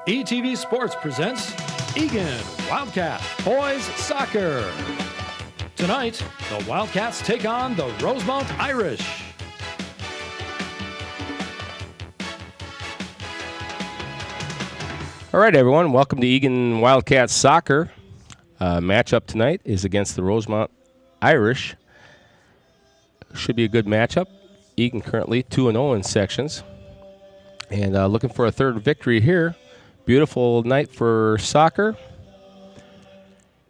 ETV Sports presents Eagan Wildcat Boys Soccer. Tonight, the Wildcats take on the Rosemount Irish. All right, everyone. Welcome to Eagan Wildcats Soccer. Matchup tonight is against the Rosemount Irish. Should be a good matchup. Eagan currently 2-0 in sections. And looking for a third victory here. Beautiful night for soccer.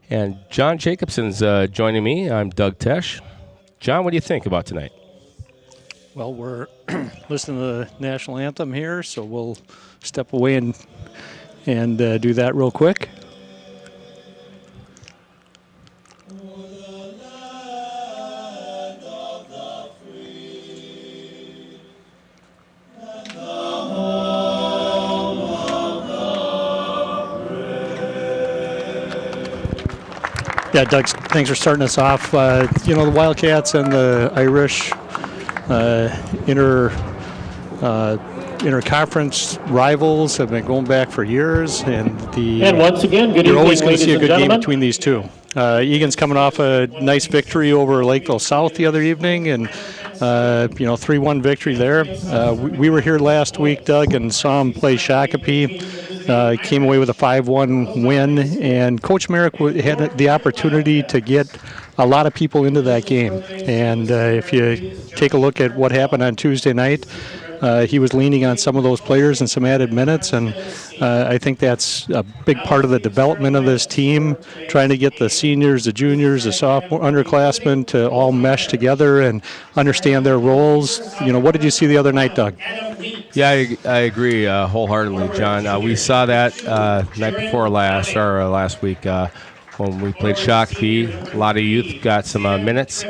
And John Jacobson's joining me. I'm Doug Tesh. John, what do you think about tonight? Well, we're listening to the national anthem here, so we'll step away and do that real quick. Yeah, Doug, thanks for starting us off. The Wildcats and the Irish interconference rivals have been going back for years, and once again, good you're evening, always going to see a ladies good and game gentlemen. between these two. Egan's coming off a nice victory over Lakeville South the other evening, and 3-1 victory there. We were here last week, Doug, and saw him play Shakopee. Came away with a 5-1 win, and Coach Merrick had the opportunity to get a lot of people into that game. And if you take a look at what happened on Tuesday night, he was leaning on some of those players and some added minutes, and I think that's a big part of the development of this team, trying to get the seniors, the juniors, the sophomore underclassmen to all mesh together and understand their roles. What did you see the other night, Doug? Yeah, I agree wholeheartedly, John. We saw that night before last week when we played Shakopee. A lot of youth got some minutes.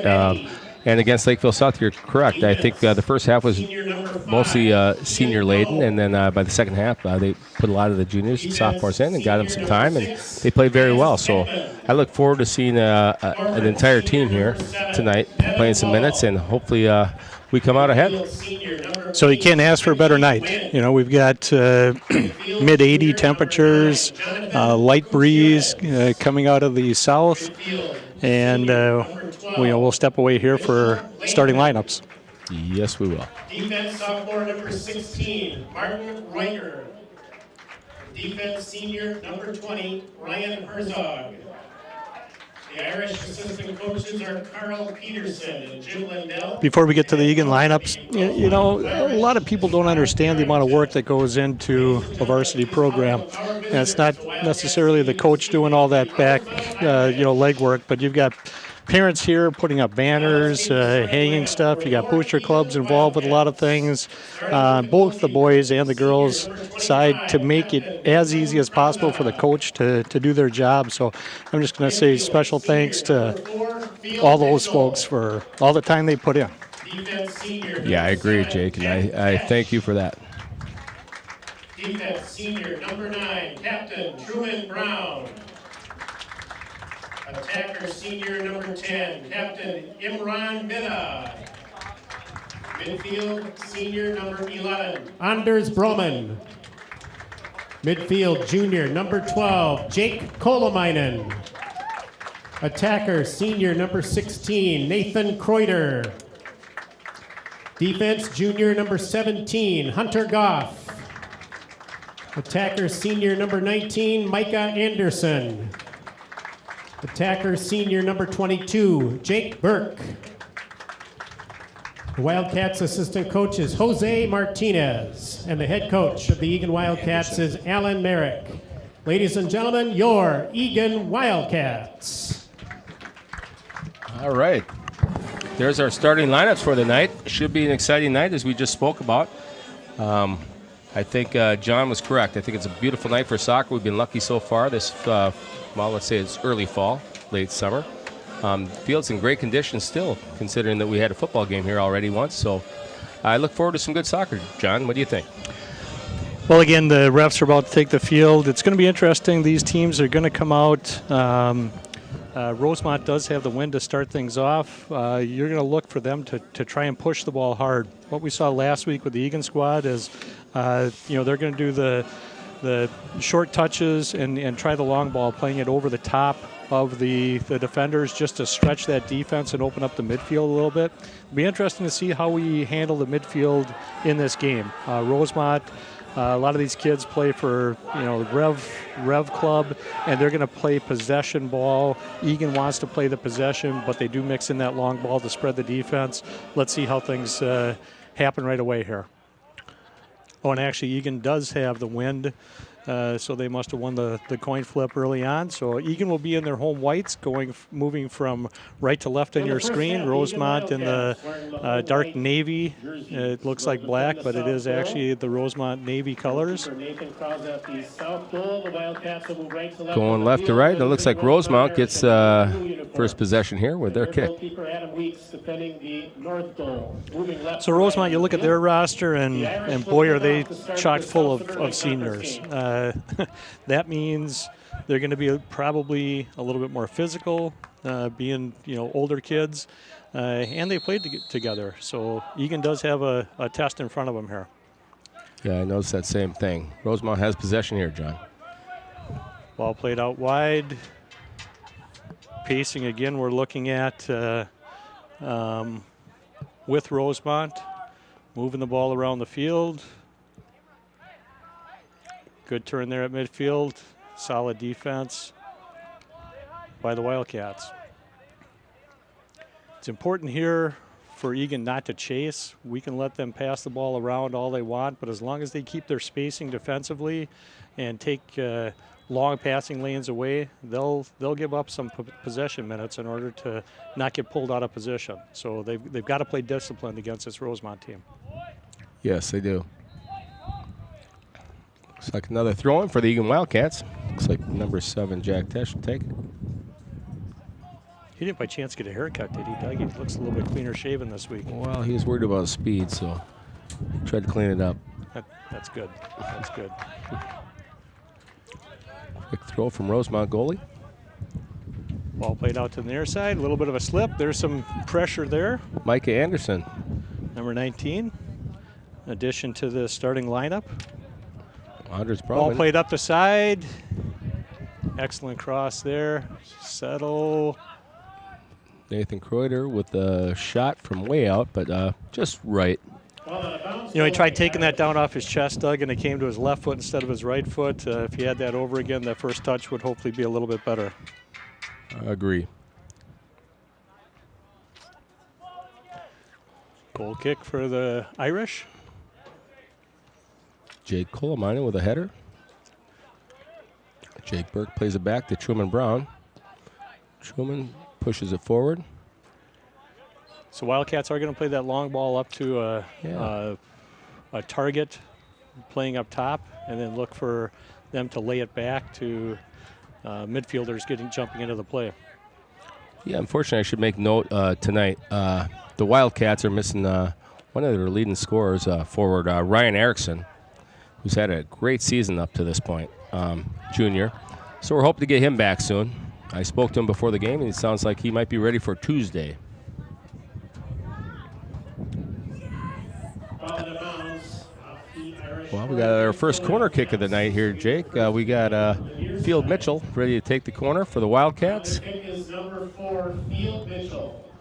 And against Lakeville South, you're correct. I think the first half was mostly senior-laden, and then by the second half, they put a lot of the juniors and sophomores in and got them some time, and they played very well. So I look forward to seeing an entire team here tonight playing some minutes, and hopefully we come out ahead. So you can't ask for a better night. We've got mid-80 temperatures, light breeze coming out of the south, and we'll step away here for starting lineups. Yes, we will. Defense sophomore number 16, Martin Reuter. Defense senior number 20, Ryan Herzog. The Irish assistant coaches are Carl Peterson and Jim Lindell. Before we get to the Eagan lineups, a lot of people don't understand the amount of work that goes into a varsity program. And it's not necessarily the coach doing all that back, legwork, but you've got parents here putting up banners, hanging stuff. You got booster clubs involved with a lot of things. Both the boys and the girls side to make it as easy as possible for the coach to do their job. So I'm just going to say special thanks to all those folks for all the time they put in. Yeah, I agree, Jake, and I thank you for that. Defense senior number 9, Captain Truman Brown. Attacker senior number 10, Captain Imran Mida. Midfield senior number 11, Anders Broman. Midfield junior number 12, Jake Kolomainen. Attacker senior number 16, Nathan Kreuter. Defense junior number 17, Hunter Goff. Attacker senior number 19, Micah Anderson. Attacker senior number 22, Jake Burke. The Wildcats assistant coach is Jose Martinez, and the head coach of the Eagan Wildcats is Alan Merrick. Ladies and gentlemen, your Eagan Wildcats. All right. There's our starting lineups for the night. Should be an exciting night, as we just spoke about. I think John was correct. I think it's a beautiful night for soccer. We've been lucky so far this let's say it's early fall, late summer. Field's in great condition still, considering that we had a football game here already once. So I look forward to some good soccer. John, what do you think? Well, again, the refs are about to take the field. It's going to be interesting. These teams are going to come out. Rosemount does have the win to start things off. You're going to look for them to try and push the ball hard. What we saw last week with the Eagan squad is, they're going to do the the short touches and try the long ball, playing it over the top of the defenders just to stretch that defense and open up the midfield a little bit. It'll be interesting to see how we handle the midfield in this game. Rosemount, a lot of these kids play for the Rev Club, and they're going to play possession ball. Eagan wants to play the possession, but they do mix in that long ball to spread the defense. Let's see how things happen right away here. Oh, and actually Eagan does have the wind, so they must have won the coin flip early on. So Eagan will be in their home whites, moving from right to left on your screen. Rosemount in the dark navy. It looks like black, but it is actually the Rosemount navy colors. Going left to right, and it looks like Rosemount gets first possession here with their kick. So Rosemount, you look at their roster, and boy, are they chock full of seniors. That means they're going to be probably a little bit more physical, being older kids, and they played together. So Eagan does have a test in front of them here. Yeah, I noticed that same thing. Rosemount has possession here, John. Ball played out wide. Pacing again, we're looking at with Rosemount, moving the ball around the field. Good turn there at midfield. Solid defense by the Wildcats. It's important here for Eagan not to chase. We can let them pass the ball around all they want, but as long as they keep their spacing defensively and take long passing lanes away, they'll give up some possession minutes in order to not get pulled out of position. So they've got to play disciplined against this Rosemount team. Yes, they do. Looks like another throw-in for the Eagan Wildcats. Looks like number 7, Jack Tesh, will take it. He didn't by chance get a haircut, did he, Doug? He looks a little bit cleaner shaven this week. Well, he was worried about his speed, so he tried to clean it up. That's good. That's good. Quick throw from Rosemount goalie. Ball played out to the near side. A little bit of a slip. There's some pressure there. Micah Anderson. Number 19. Addition to the starting lineup. Andres Ball played up the side. Excellent cross there. Settle. Nathan Kreuter with a shot from way out, but just right. He tried taking that down off his chest, Doug, and it came to his left foot instead of his right foot. If he had that over again, that first touch would hopefully be a little bit better. I agree. Goal kick for the Irish. Jake Colomino with a header. Jake Burke plays it back to Truman Brown. Truman pushes it forward. So Wildcats are going to play that long ball up to a target playing up top, and then look for them to lay it back to midfielders jumping into the play. Yeah, unfortunately, I should make note tonight. The Wildcats are missing one of their leading scorers, forward Ryan Erickson, who's had a great season up to this point, junior. So we're hoping to get him back soon. I spoke to him before the game, and it sounds like he might be ready for Tuesday. Well, we got our first corner kick of the night here, Jake. We got Field Mitchell ready to take the corner for the Wildcats. The kick is number 4, Field Mitchell.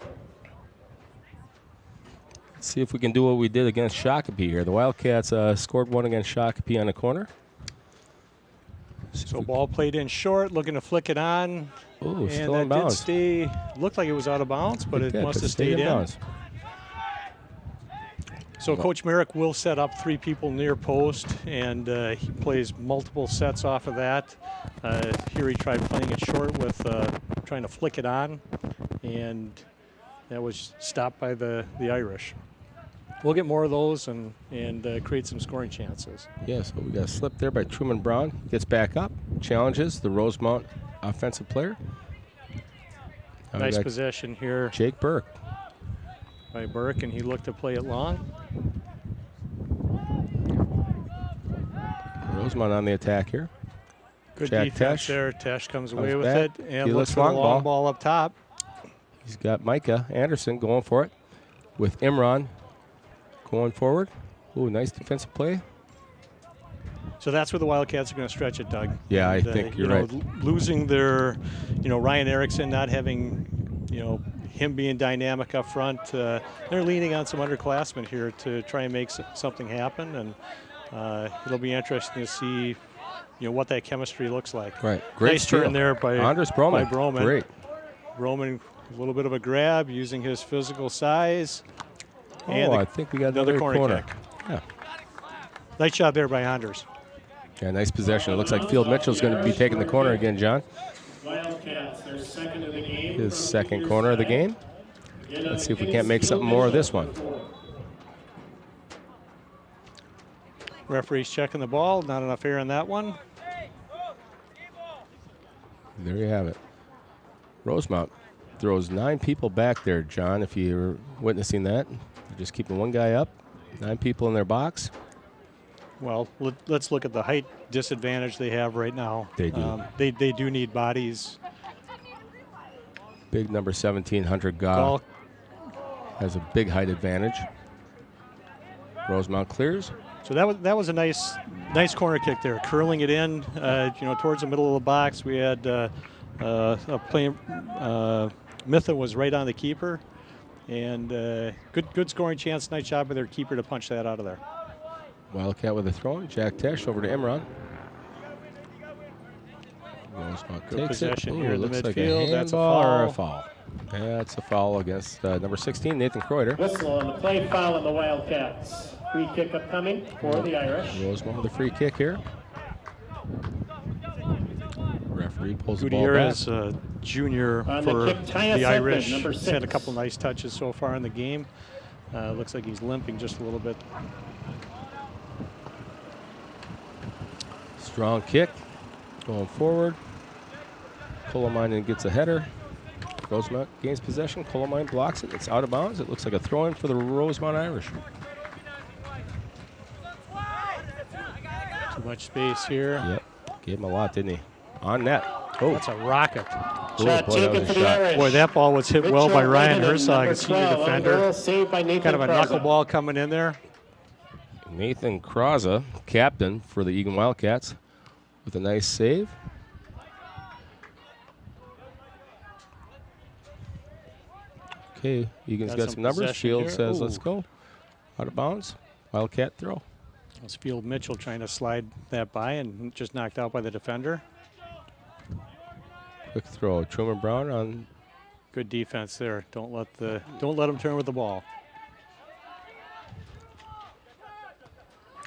Let's see if we can do what we did against Shakopee here. The Wildcats scored one against Shakopee on the corner. So ball played in short, looking to flick it on. Ooh, and still that in bounds. did stay, looked like it was out of bounds, but it must have stayed in. Bounds. So Coach Merrick will set up 3 people near post, and he plays multiple sets off of that. Here he tried playing it short with trying to flick it on, and that was stopped by the Irish. We'll get more of those and create some scoring chances. Yeah, so we got a slip there by Truman Brown. Gets back up, challenges the Rosemount offensive player. Nice possession here. Jake Burke. By Burke, and he looked to play it long. Rosemount on the attack here. Good Jack defense Tesh there. Tesh comes away with back. it and looks for the long long ball up top. He's got Micah Anderson going for it with Imran going forward. Ooh, nice defensive play. So that's where the Wildcats are going to stretch it, Doug. Yeah, And, I think you're know, right. Losing their, Ryan Erickson, not having, him being dynamic up front. They're leaning on some underclassmen here to try and make something happen, and it'll be interesting to see, what that chemistry looks like. Right. Great nice turn steal. there by Broman. Great. Broman, a little bit of a grab using his physical size. And I think we got another corner kick. Yeah. Nice job there by Anders. Yeah, nice possession. It looks like Field Mitchell's going to be taking the corner again, John. Wildcats, their second of the game. His second corner of the game. Let's see if we can't make something more of this one. Referee's checking the ball. Not enough air in that one. There you have it. Rosemount throws 9 people back there, John, if you're witnessing that. They're just keeping one guy up, 9 people in their box. Well, let's look at the height disadvantage they have right now. They do. They do need bodies. Big number 17, Hunter Goff, has a big height advantage. Rosemount clears. So that was a nice corner kick there, curling it in, towards the middle of the box. We had a play. Mitha was right on the keeper, and good scoring chance. Nice job by their keeper to punch that out of there. Wildcat with a throw. Jack Tesh over to Imran. Rosemount Good takes possession it. here in the Looks like midfield. a That's a handball or a foul. foul. That's a foul against number 16, Nathan Kreuter. Whistle on the play, foul on the Wildcats. Free kick upcoming for the Irish. Rosemount with a free kick here. Referee pulls the ball back. Gutierrez, junior On for the kick, Tyus the Irish. Edmund, number He's had a 6. couple nice touches so far in the game. Looks like he's limping just a little bit. Strong kick. Going forward. Colomine gets a header. Rosemount gains possession. Colomine blocks it. It's out of bounds. It looks like a throw-in for the Rosemount Irish. Too much space here. Yep. Gave him a lot, didn't he? On net. Oh, That's a rocket. Shot taken for the Irish. Boy, that ball was hit well by Ryan Herzog, Number a senior 12, defender. goal saved by Nathan Kind of a Krause. knuckleball coming in there. Nathan Krause, captain for the Eagan Wildcats, with a nice save. Okay, Eagan's got some numbers. Field here. says, Ooh. let's go. Out of bounds. Wildcat throw. It's Field Mitchell trying to slide that by and just knocked out by the defender. Quick throw. Truman Brown on. Good defense there. Don't let him turn with the ball.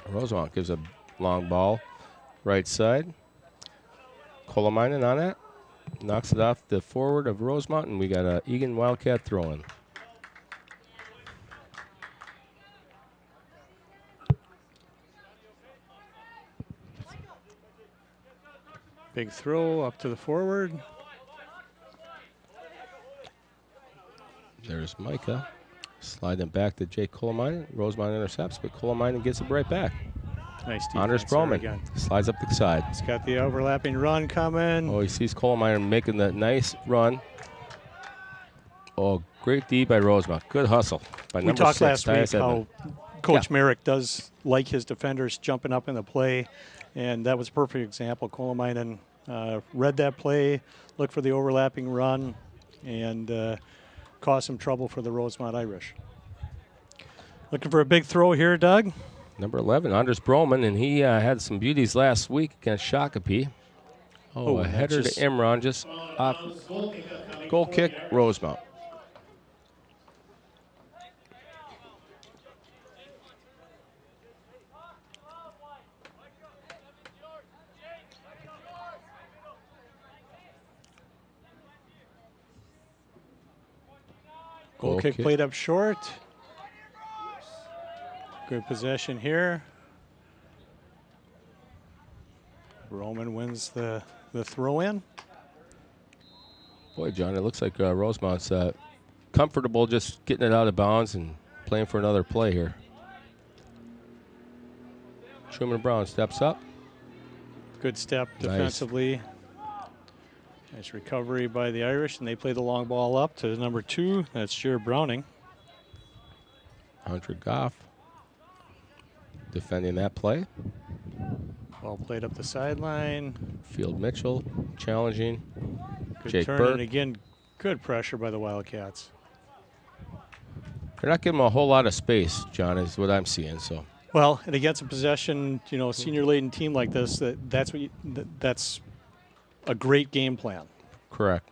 Rosemount gives a long ball. Right side. Colomine on that. Knocks it off the forward of Rosemount, and we got a Eagan Wildcat throw-in. Big throw up to the forward. There's Micah. Sliding back to Jake Colomine. Rosemount intercepts, but Colomine gets it right back. Nice defense Anders there Broman again. slides up the side. He's got the overlapping run coming. Oh, he sees Colomine making that nice run. Oh, great D by Rosemount. Good hustle by We number talked 6, last week Tyus Edmund. how Coach Merrick does like his defenders jumping up in the play, and that was a perfect example. Colomine read that play, looked for the overlapping run, and caused some trouble for the Rosemount Irish. Looking for a big throw here, Doug. Number 11, Anders Broman, and he had some beauties last week against Shakopee. Oh, a header to Imran, just off. Goal kick, Rosemount. Goal kick played up short. Good possession here. Roman wins the throw-in. Boy, John, it looks like Rosemount's comfortable just getting it out of bounds and playing for another play here. Truman Brown steps up. Good step defensively. Nice recovery by the Irish, and they play the long ball up to number 2. That's Jared Browning. Hunter Goff defending that play. Ball played up the sideline. Field Mitchell challenging. Good Jake turn, Burke. and again, good pressure by the Wildcats. They're not giving him a whole lot of space, John, is what I'm seeing. So Well, and against a possession, senior laden team like this, that's a great game plan. correct.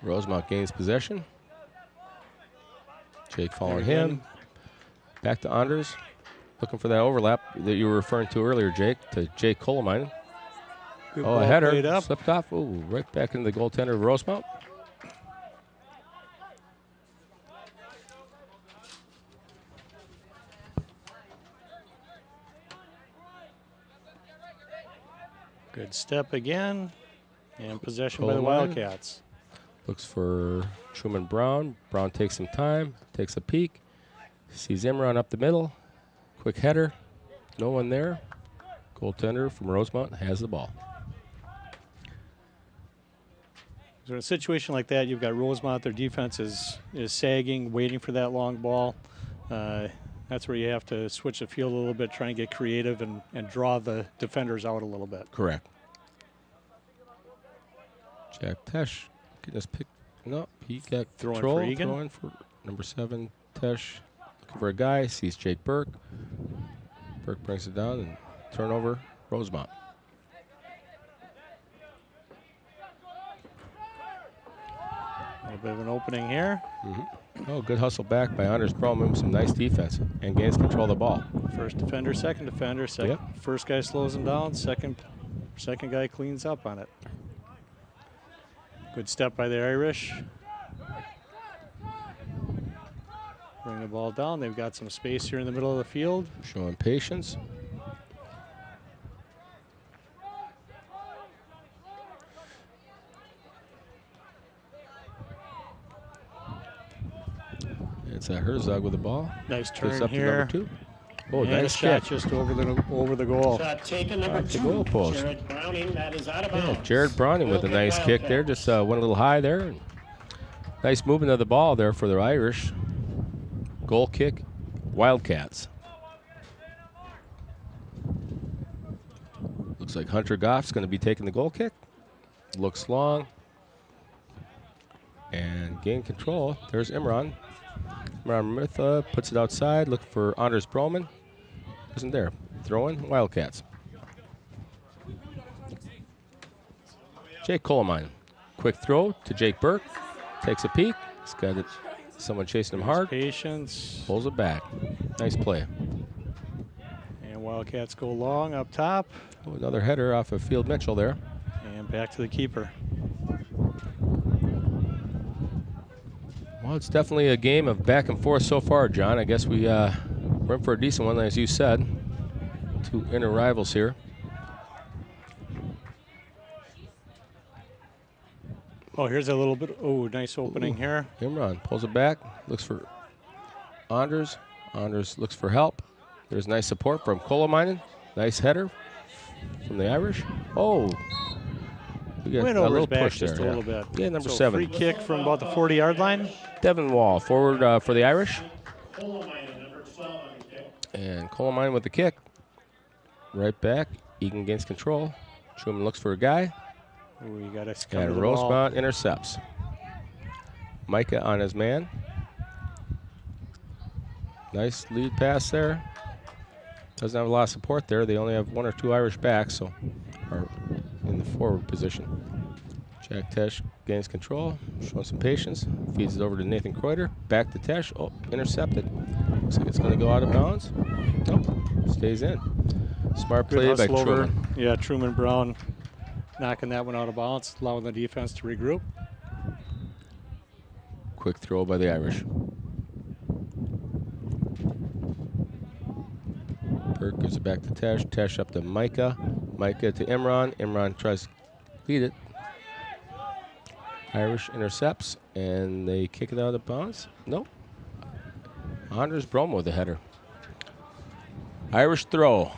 Rosemount gains possession. Jake following him. Back to Anders. Looking for that overlap that you were referring to earlier, Jake, to Jake Colemine. Good Oh, a ball header. played up. Slipped off. Ooh, right back into the goaltender of Rosemount. Good step again. And possession by the Colemine. Wildcats. Looks for Truman Brown. Brown takes some time, takes a peek. Sees Imran up the middle. Quick header. No one there. Goaltender from Rosemount has the ball. So in a situation like that, you've got Rosemount. Their defense is sagging, waiting for that long ball. That's where you have to switch the field a little bit, try and get creative and draw the defenders out a little bit. Correct. Jack Tesh getting his pick. No, he got Throwing control. for Eagan. Throwing for number 7, Tesh. Looking for a guy. Sees Jake Burke. Burke brings it down and turnover, Rosemount. A little bit of an opening here. Oh, good hustle back by Anders Perlman with some nice defense and gains control of the ball. First defender, second defender. Yep. First guy slows him down. Second guy cleans up on it. Good step by the Irish. Bring the ball down. They've got some space here in the middle of the field. Showing patience. It's Herzog with the ball. Nice Gets turn up to here. number 2. Oh, And nice a shot kick. just over the goal. Shot taken, number Off the 2. goal post. Jared Browning, that is out of Yeah, bounds. Jared Browning with a nice kick there. Just went a little high there. And nice movement of the ball there for the Irish. Goal kick, Wildcats. Looks like Hunter Goff's going to be taking the goal kick. Looks long. And gain control. There's Imran. Imran Mirtha puts it outside. Looking for Anders Perlman. Isn't there. Throwing Wildcats. Jake Colemine. Quick throw to Jake Burke. Takes a peek. He's got it. Someone chasing him hard. Patience. Pulls it back. Nice play. And Wildcats go long up top. Oh, another header off of Field Mitchell there. And back to the keeper. Well, it's definitely a game of back and forth so far, John. I guess we're in for a decent one, as you said. Two inner rivals here. Oh, here's a little bit. Oh, nice opening here. Imran pulls it back. Looks for Anders. Anders looks for help. There's nice support from Coleminen. Nice header from the Irish. Oh. We got Went a over little his back push just there. a little bit. Yeah, number So 7. Free kick from about the 40-yard line. Devin Wall, forward for the Irish. Colemine, number 12 on the kick. And Colemine with the kick. Right back. Eagan gains control. Truman looks for a guy. Oh, you got to come to And the ball. Rosemount intercepts. Micah on his man. Nice lead pass there. Doesn't have a lot of support there. They only have 1 or 2 Irish backs, so are in the forward position. Jack Tesh gains control, showing some patience. Feeds it over to Nathan Kreuter. Back to Tesh. Oh, intercepted. Looks like it's going to go out of bounds. Nope, stays in. Smart Good play by hustle over. Truman. Yeah, Truman Brown knocking that one out of bounds, allowing the defense to regroup. Quick throw by the Irish. Burke gives it back to Tesh. Tesh up to Micah. Micah to Imran. Imran tries to lead it. Irish intercepts, and they kick it out of bounds. Nope. Anders Bromo with the header. Irish throw.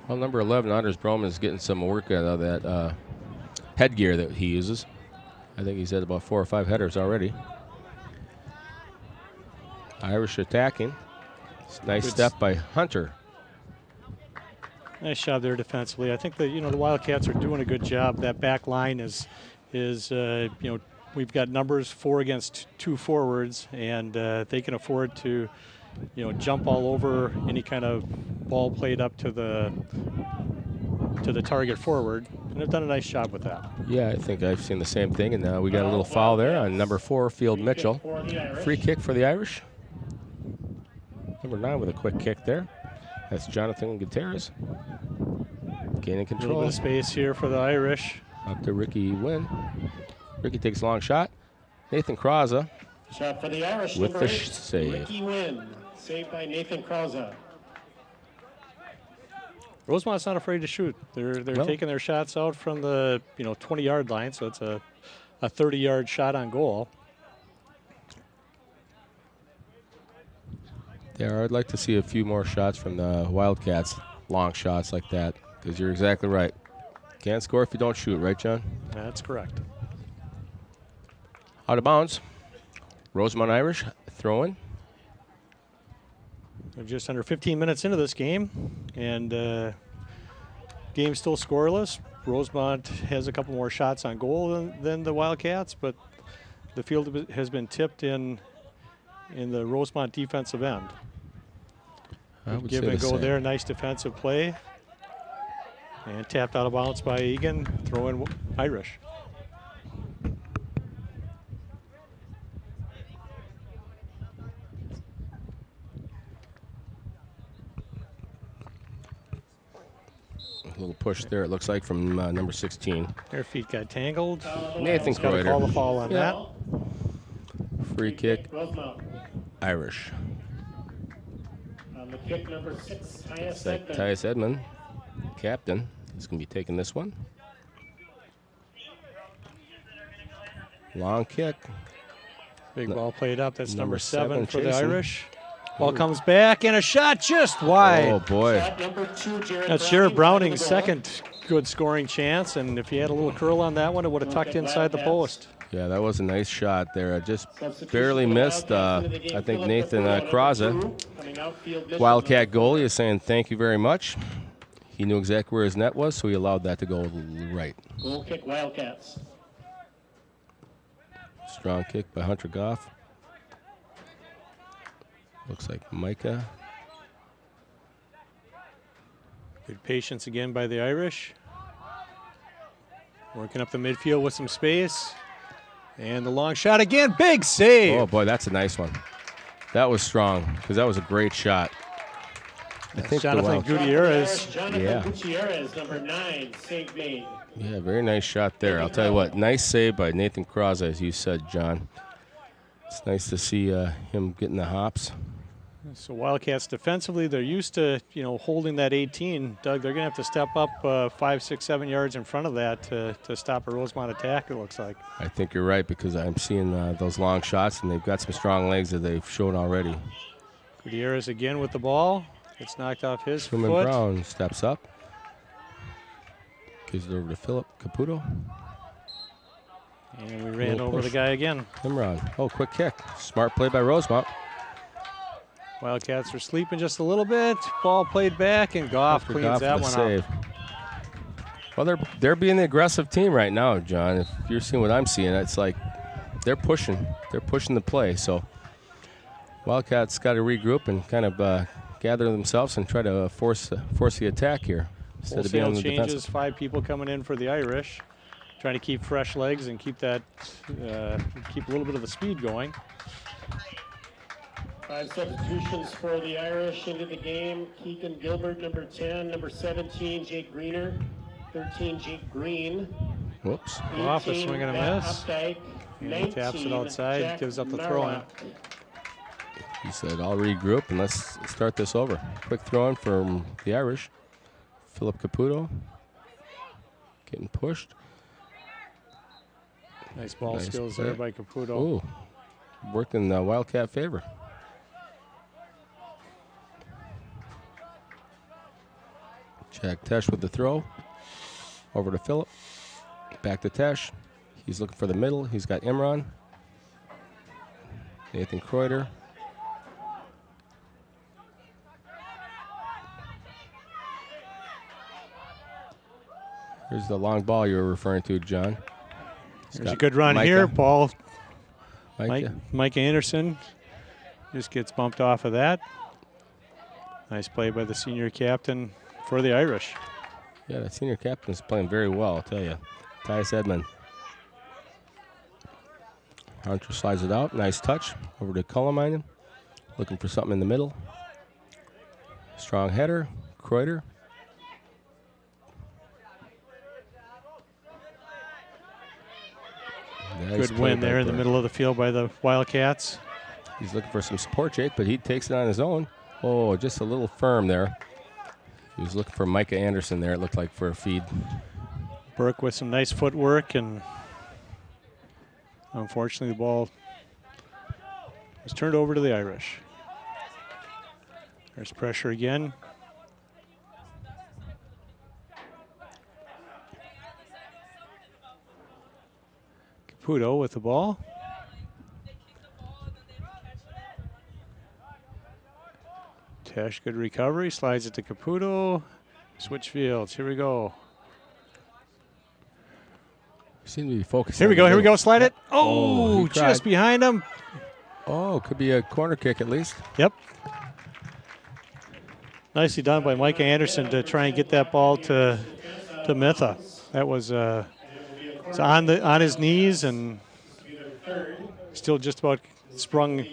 Well, number 11, Anders Broman is getting some work out of that headgear that he uses. I think he's had about 4 or 5 headers already. Irish attacking. Nice step by Hunter. Nice job there defensively. I think that the Wildcats are doing a good job. That back line is we've got numbers 4 against 2 forwards, and they can afford to jump all over any kind of ball played up to the target forward, and they've done a nice job with that. Yeah, I think I've seen the same thing, and we got a little foul there on number 4, Field Mitchell. Free kick for the Irish. Number 9 with a quick kick there. That's Jonathan Gutierrez. Gaining control. A little bit of space here for the Irish. Up to Ricky Wynn. Ricky takes a long shot. Nathan Krause Shot for the Irish with number the 8, save. Ricky Wynn. Saved by Nathan Krause. Rosemount's not afraid to shoot. They're taking their shots out from the 20-yard line, so it's a 30-yard shot on goal. Yeah, I'd like to see a few more shots from the Wildcats, long shots like that, because you're exactly right. Can't score if you don't shoot, right, John? That's correct. Out of bounds. Rosemount Irish throwing. We're just under 15 minutes into this game, and game's still scoreless. Rosemount has a couple more shots on goal than the Wildcats, but the field has been tipped in the Rosemount defensive end. Give and go there, nice defensive play. And tapped out of bounds by Eagan, throwing Irish. A little push there, it looks like, from number 16. Their feet got tangled. Nathan Got to call the foul on that. Free kick, Irish. On the kick, number 6, It's like Tyus Edmond, captain. He's going to be taking this one. Long kick. Big ball played up. That's number 7 for Jason. the Irish. Ball comes back, and a shot just wide. Oh, boy. That's Jared Browning's second good scoring chance, and if he had a little curl on that one, it would have tucked inside the post. Yeah, that was a nice shot there. Just barely missed. I think Nathan Krause, Wildcat goalie, is saying thank you very much. He knew exactly where his net was, so he allowed that to go right. Goal kick, Wildcats. Strong kick by Hunter Goff. Looks like Micah. Good patience again by the Irish. Working up the midfield with some space. And the long shot again. Big save. Oh, boy, that's a nice one. That was strong, because that was a great shot. I think Jonathan Gutierrez. Jonathan Gutierrez, number 9, save made. Yeah, very nice shot there. I'll tell you what, nice save by Nathan Krause, as you said, John. It's nice to see him getting the hops. So Wildcats defensively, they're used to holding that 18. Doug, they're going to have to step up 5, 6, 7 yards in front of that to stop a Rosemount attack, it looks like. I think you're right, because I'm seeing those long shots, and they've got some strong legs that they've shown already. Gutierrez again with the ball. It's knocked off his Truman foot. Brown steps up. Gives it over to Philip Caputo. And we ran over the guy again. Imran. Oh, quick kick. Smart play by Rosemount. Wildcats are sleeping just a little bit. Ball played back, and Goff cleans that one save. Well, they're being the aggressive team right now, John. If you're seeing what I'm seeing, it's like they're pushing. They're pushing the play. So Wildcats got to regroup and kind of gather themselves and try to force the attack here. Instead of being on the changes, defensive. 5 people coming in for the Irish. Trying to keep fresh legs and keep that, keep a little bit of the speed going. 5 substitutions for the Irish into the game. Keegan Gilbert, number 10. Number 17, Jake Greener. 13, Jake Green. Whoops. Off a swing and a miss. Updike. And he taps it outside, Jack gives up the throw in. He said, I'll regroup and let's start this over. Quick throw in from the Irish. Philip Caputo getting pushed. Nice ball skills play there by Caputo. Ooh, worked in the Wildcat favor. Jack Tesh with the throw. Over to Philip. Back to Tesh. He's looking for the middle. He's got Imran. Nathan Kreuter. Here's the long ball you were referring to, John. There's a good run Micah. here. Ball, Micah. Micah Anderson just gets bumped off of that. Nice play by the senior captain for the Irish. Yeah, that senior captain is playing very well, I'll tell you. Tyus Edmond. Hunter slides it out. Nice touch. Over to Cullerminen. Looking for something in the middle. Strong header. Kreuter. Nice Good win there in the middle of the field by the Wildcats. He's looking for some support, Jake, but he takes it on his own. Oh, just a little firm there. He was looking for Micah Anderson there, it looked like, for a feed. Burke with some nice footwork, and unfortunately the ball was turned over to the Irish. There's pressure again. Caputo with the ball. Tesh, good recovery, slides it to Caputo. Switch fields, here we go. Seem to be focused. Here we go, slide it. Oh, just behind him. Oh, could be a corner kick at least. Yep. Nicely done by Micah Anderson to try and get that ball to Mitha. That was on his knees and still just about sprung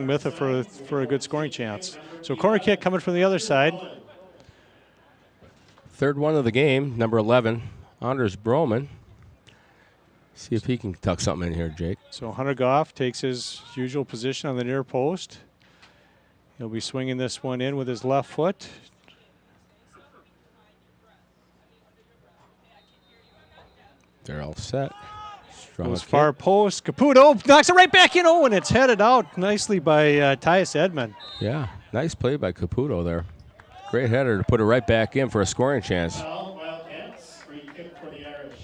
Mitha for a good scoring chance. So corner kick coming from the other side. Third one of the game, number 11, Anders Broman. See if he can tuck something in here, Jake. So Hunter Goff takes his usual position on the near post. He'll be swinging this one in with his left foot. They're all set. Strong Goes far post. Caputo knocks it right back in. Oh, and it's headed out nicely by Tyus Edmond. Yeah, nice play by Caputo there. Great header to put it right back in for a scoring chance. Wildcats, free kick for the Irish.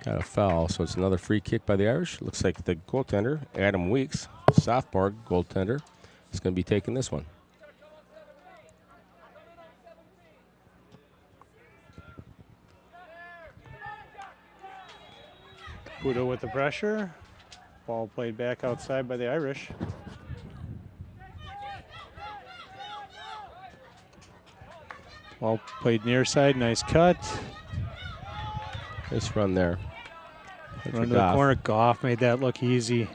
Got a foul, so it's another free kick by the Irish. Looks like the goaltender, Adam Weeks, sophomore goaltender, is going to be taking this one. Caputo with the pressure. Ball played back outside by the Irish. Ball played near side, nice cut. Nice run there. Run to the corner. Goff made that look easy.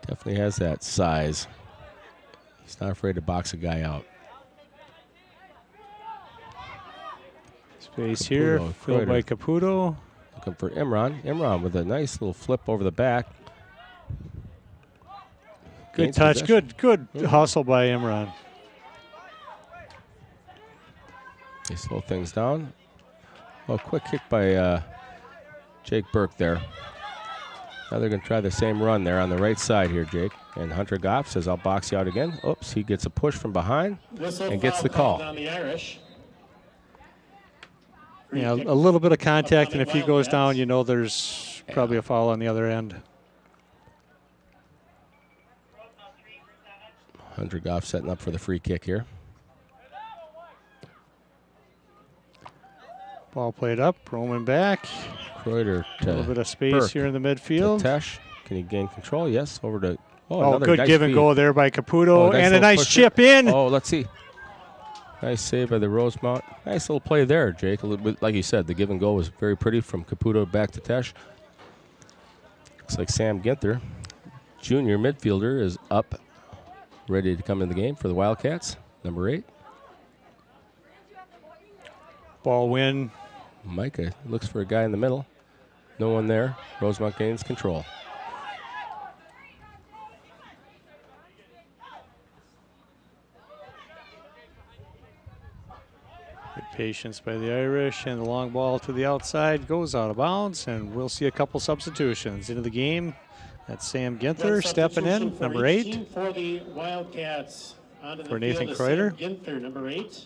Definitely has that size. He's not afraid to box a guy out. Space here, filled by Caputo. Looking for Imran. Imran with a nice little flip over the back. Good touch, good hustle by Imran. They slow things down. Well, quick kick by Jake Burke there. Now they're going to try the same run there on the right side here, Jake. And Hunter Goff says, I'll box you out again. Oops, he gets a push from behind and gets the call. On the Irish. Yeah, a little bit of contact, and if he goes down, you know there's probably a foul on the other end. Hunter Goff setting up for the free kick here. Ball played up, Roman back. Kreuter A little bit of space Burke here in the midfield. Tesh. Can he gain control? Yes, over to... Oh, good nice give and feed. go there by Caputo, nice and a little nice push chip in. Oh, let's see. Nice save by the Rosemount. Nice little play there, Jake. A little bit, like you said, the give and go was very pretty from Caputo back to Tesh. Looks like Sam Ginther, junior midfielder, is up, ready to come in the game for the Wildcats, number 8. Ball win. Micah looks for a guy in the middle. No one there. Rosemount gains control. Good patience by the Irish, and the long ball to the outside goes out of bounds, and we'll see a couple substitutions into the game. That's Sam Ginther stepping in, number 8. For the Wildcats. For Nathan Kreuter. Ginther, number 8.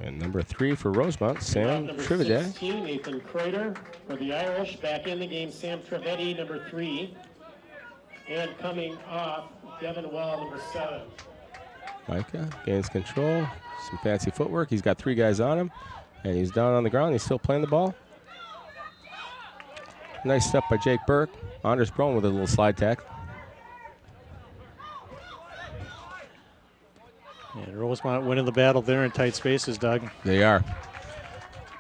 And number 3 for Rosemount, Sam Number Trividay. 16, Nathan Kreuter for the Irish. Back in the game, Sam Trivedi, number 3. And coming off, Devin Well, number 7. Micah gains control. Some fancy footwork. He's got 3 guys on him. And he's down on the ground. He's still playing the ball. Nice step by Jake Burke. Anders Brown with a little slide tackle. And Rosemount winning the battle there in tight spaces, Doug. They are.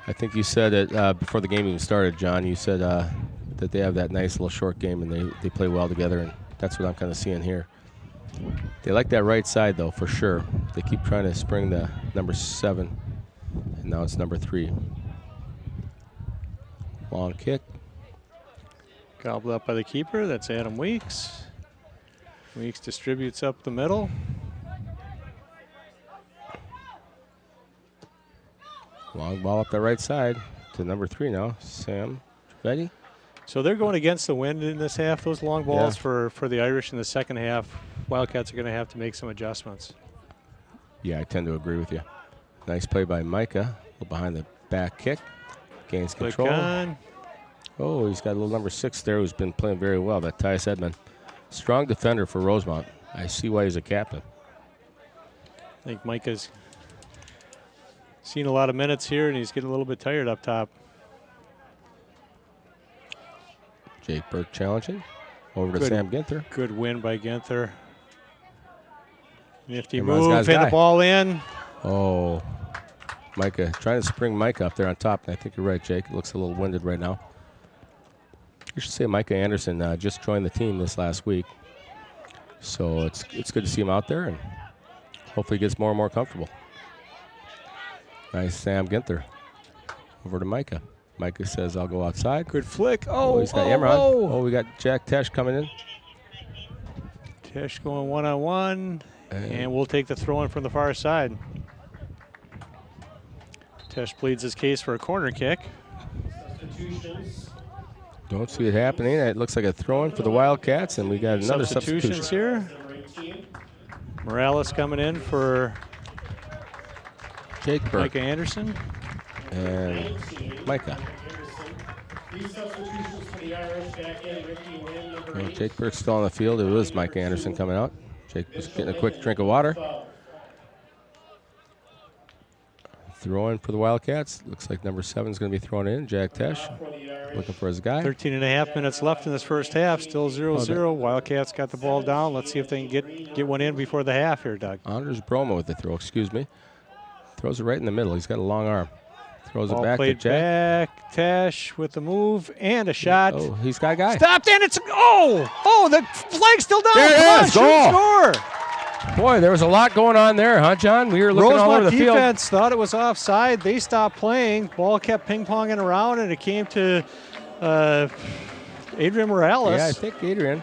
I think you said it before the game even started, John. You said that they have that nice little short game and they play well together, and that's what I'm kind of seeing here. They like that right side, though, for sure. They keep trying to spring the number 7, and now it's number 3. Long kick. Gobbled up by the keeper. That's Adam Weeks. Weeks distributes up the middle. Long ball up the right side to number 3 now, Sam Trivedi. So they're going against the wind in this half. Those long balls for the Irish in the second half. Wildcats are going to have to make some adjustments. Yeah, I tend to agree with you. Nice play by Micah. A little behind the back kick. Gains control. Click on. Oh, he's got a little number 6 there who's been playing very well, that Tyus Edmond. Strong defender for Rosemount. I see why he's a captain. I think Micah's seen a lot of minutes here, and he's getting a little bit tired up top. Jake Burke challenging. Over to Sam Ginther. Good win by Ginther. Nifty Cameron's move, hit the ball in. Oh, Micah trying to spring Micah up there on top. And I think you're right, Jake. It looks a little winded right now. You should say Micah Anderson just joined the team this last week. So it's good to see him out there, and hopefully he gets more and more comfortable. Nice Sam Ginther. Over to Micah. Micah says, I'll go outside. Good flick. He's got Imran. Oh, we got Jack Tesh coming in. Tesh going one-on-one, and we'll take the throw in from the far side. Tesh pleads his case for a corner kick. Don't see it happening. It looks like a throw-in for the Wildcats, and we got another substitution here. Morales coming in for Jake Burke. Micah Anderson. And Micah. Well, Jake Burke's still on the field. It was Micah Anderson coming out. Jake was getting a quick drink of water. Throw in for the Wildcats. Looks like number 7 is going to be thrown in. Jack Tesh looking for his guy. 13 and a half minutes left in this first half. Still 0-0. Wildcats got the ball down. Let's see if they can get one in before the half here, Doug. Anders Broma with the throw, excuse me. Throws it right in the middle. He's got a long arm. Throws it back to Jack. Back. Tesh with the move and a shot. Oh, he's got a guy. Stopped and it's the flag's still down. There it is. Score. Boy, there was a lot going on there, huh, John? We were looking all over the field. Defense thought it was offside. They stopped playing. Ball kept ping-ponging around, and it came to Adrian Morales. Yeah, I think Adrian.